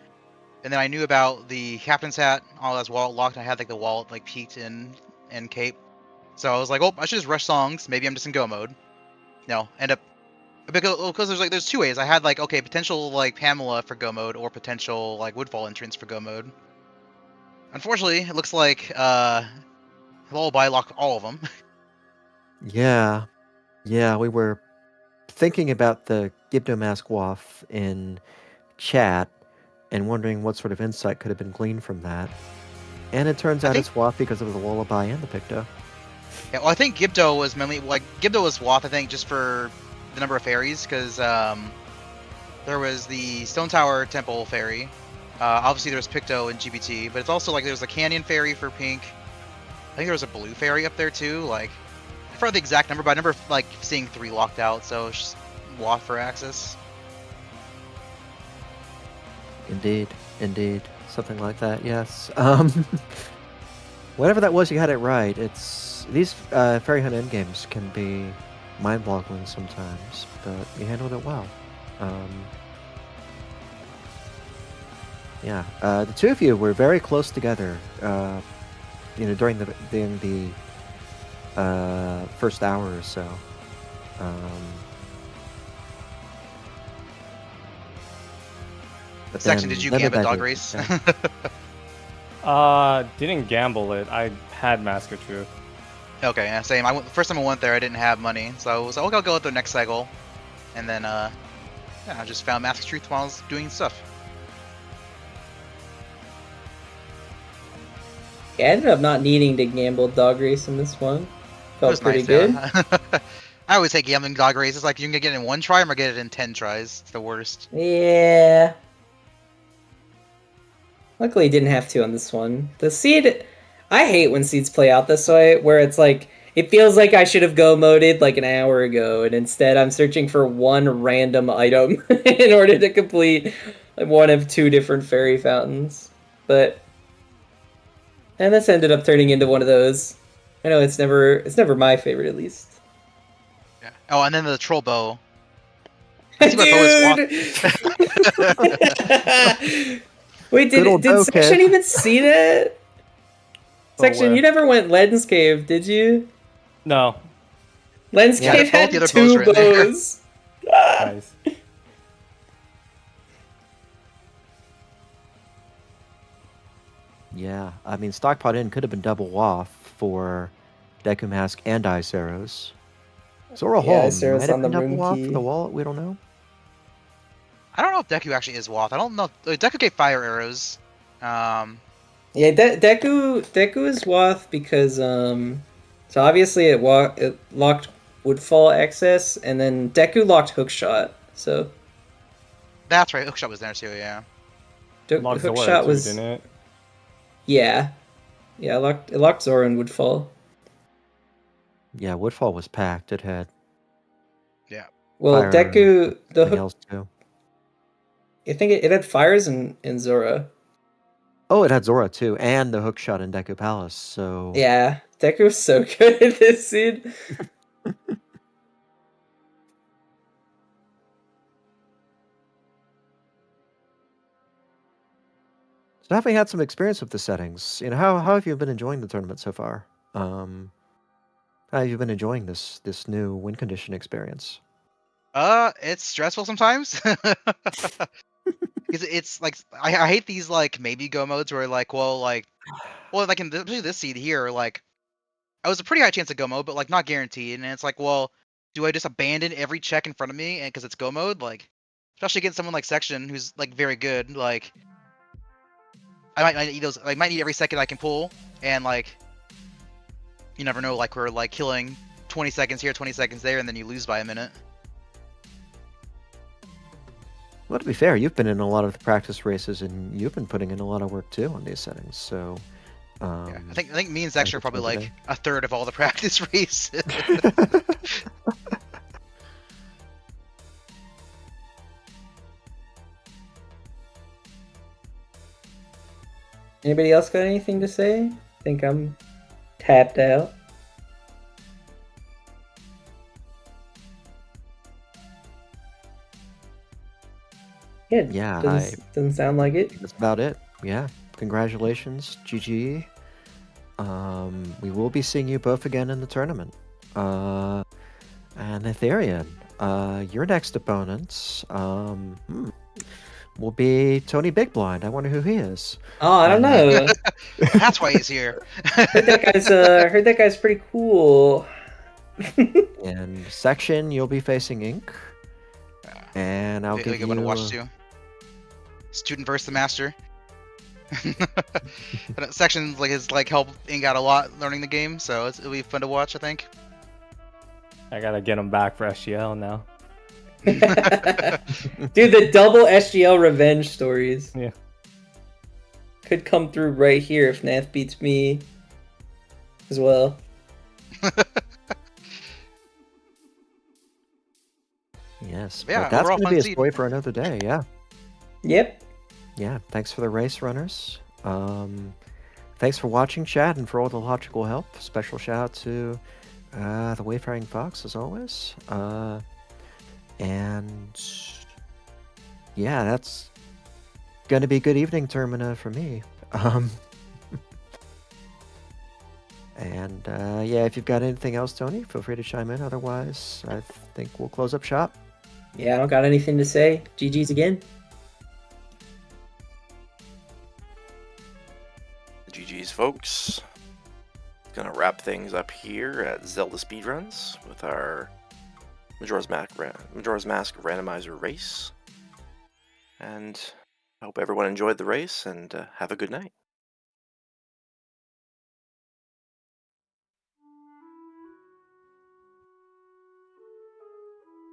and then I knew about the captain's hat. All that's wallet locked. I had like the wallet like peaked in cape, so I was like, oh, I should just rush songs. Maybe I'm just in Go mode. No, end up because there's two ways. I had like okay potential like Pamela for Go mode or potential like Woodfall entrance for Go mode. Unfortunately, it looks like Lullaby locked all of them. Yeah. Yeah, we were thinking about the Gibdomask WAF in chat and wondering what sort of insight could have been gleaned from that. And it turns I out think it's WAF because of the Lullaby and the Picto. Yeah, well, I think Gibdo was mainly like Gibdo was Wath. I think just for the number of fairies, because there was the Stone Tower Temple fairy. Obviously, there was Picto and GBT, but it's also like there's a Canyon fairy for pink. I think there was a blue fairy up there too. Like I forgot the exact number, but I remember like seeing 3 locked out. So it's just Wath for access. Indeed. Something like that, yes. Whatever that was, you had it right. These Fairy Hunt endgames can be mind-boggling sometimes, but you handled it well. Yeah, the two of you were very close together. During the first hour or so. But Section, did you then gambit that dog hit, race? Didn't gamble it. I had Mask of Truth. Okay, yeah, same. First time I went there, I didn't have money, so I was like, okay, I'll go with the next cycle, and then yeah, I just found Mask of Truth while I was doing stuff. Yeah, I ended up not needing to gamble dog race in this one. It Felt was pretty nice, good. yeah. I always hate gambling dog races. Like you can get it in 1 try or get it in 10 tries. It's the worst. Yeah. Luckily, didn't have to on this one. The seed, I hate when seeds play out this way, where it's like it feels like I should have go moded like an hour ago, and instead I'm searching for one random item in order to complete like one of 2 different fairy fountains. And this ended up turning into one of those. I know it's never my favorite, at least. Yeah. Oh, and then the troll bow. I see my bow is Dude! Wait, did Section even see that? Section, you never went Lens Cave, did you? No. Lens Yeah, Cave had both the other 2 bows are in there. bows. Nice. Yeah, I mean, Stockpot Inn could have been double WAF for Deku Mask and Ice Arrows. Zora Yeah, Hall Ice Arrows might have on the been double room WAF key. for the wallet, we don't know. I don't know if Deku actually is Wath. I don't know. Deku gave fire arrows. Yeah, Deku is Wath because so obviously it locked Woodfall access, and then Deku locked Hookshot. So That's right. Hookshot was there too. Yeah. Locked Zora Hookshot too, was didn't it? yeah, it locked Zora and Woodfall. Yeah, Woodfall was packed. It had Well, fire Deku and the something else too. I think it had fires in Zora. Oh, it had Zora too, and the Hookshot in Deku Palace. So Yeah, Deku was so good at this scene. So having had some experience with the settings, how have you been enjoying the tournament so far? How have you been enjoying this new win condition experience? It's stressful sometimes. Because it's like I hate these like maybe go modes where like like in especially this seed here like I was a pretty high chance of go mode but like not guaranteed and it's like well do I just abandon every check in front of me and because it's go mode? Like, especially against someone like Section who's like very good. Like, I might need those. Like, might need every second I can pull, and like, you never know. Like, we're like killing 20 seconds here, 20 seconds there, and then you lose by a minute. Well, to be fair, you've been in a lot of the practice races, and you've been putting in a lot of work too on these settings. So, Yeah, I think me and Zex are probably like a third of all the practice races. Anybody else got anything to say? I think I'm tapped out. Yeah, doesn't sound like it. That's about it. Yeah, congratulations, GG. We will be seeing you both again in the tournament. And Ethereum, your next opponents, will be Tony Big Blind. I wonder who he is. Oh, I don't know. That's why he's here. Heard that guy's pretty cool. In Section, you'll be facing Ink. And I'll give you one to watch too. Student versus the master. Sections like his help Ink out a lot learning the game, so it'll be fun to watch. I think. I gotta get him back for SGL now. Dude, the double SGL revenge stories. Yeah. Could come through right here if Nath beats me as well. Yes, yeah, but that's going to be a seed. story for another day, yeah. Yep. Yeah, thanks for the race, runners. Thanks for watching, chat, and for all the logical help. Special shout out to the Wayfaring Fox, as always. And yeah, that's going to be a good evening, Termina, for me. And yeah, if you've got anything else, Tony, feel free to chime in. Otherwise, I think we'll close up shop. Yeah, I don't got anything to say. GG's again. GG's, folks. Gonna wrap things up here at Zelda Speedruns with our Majora's Mask Randomizer race. And I hope everyone enjoyed the race, and have a good night.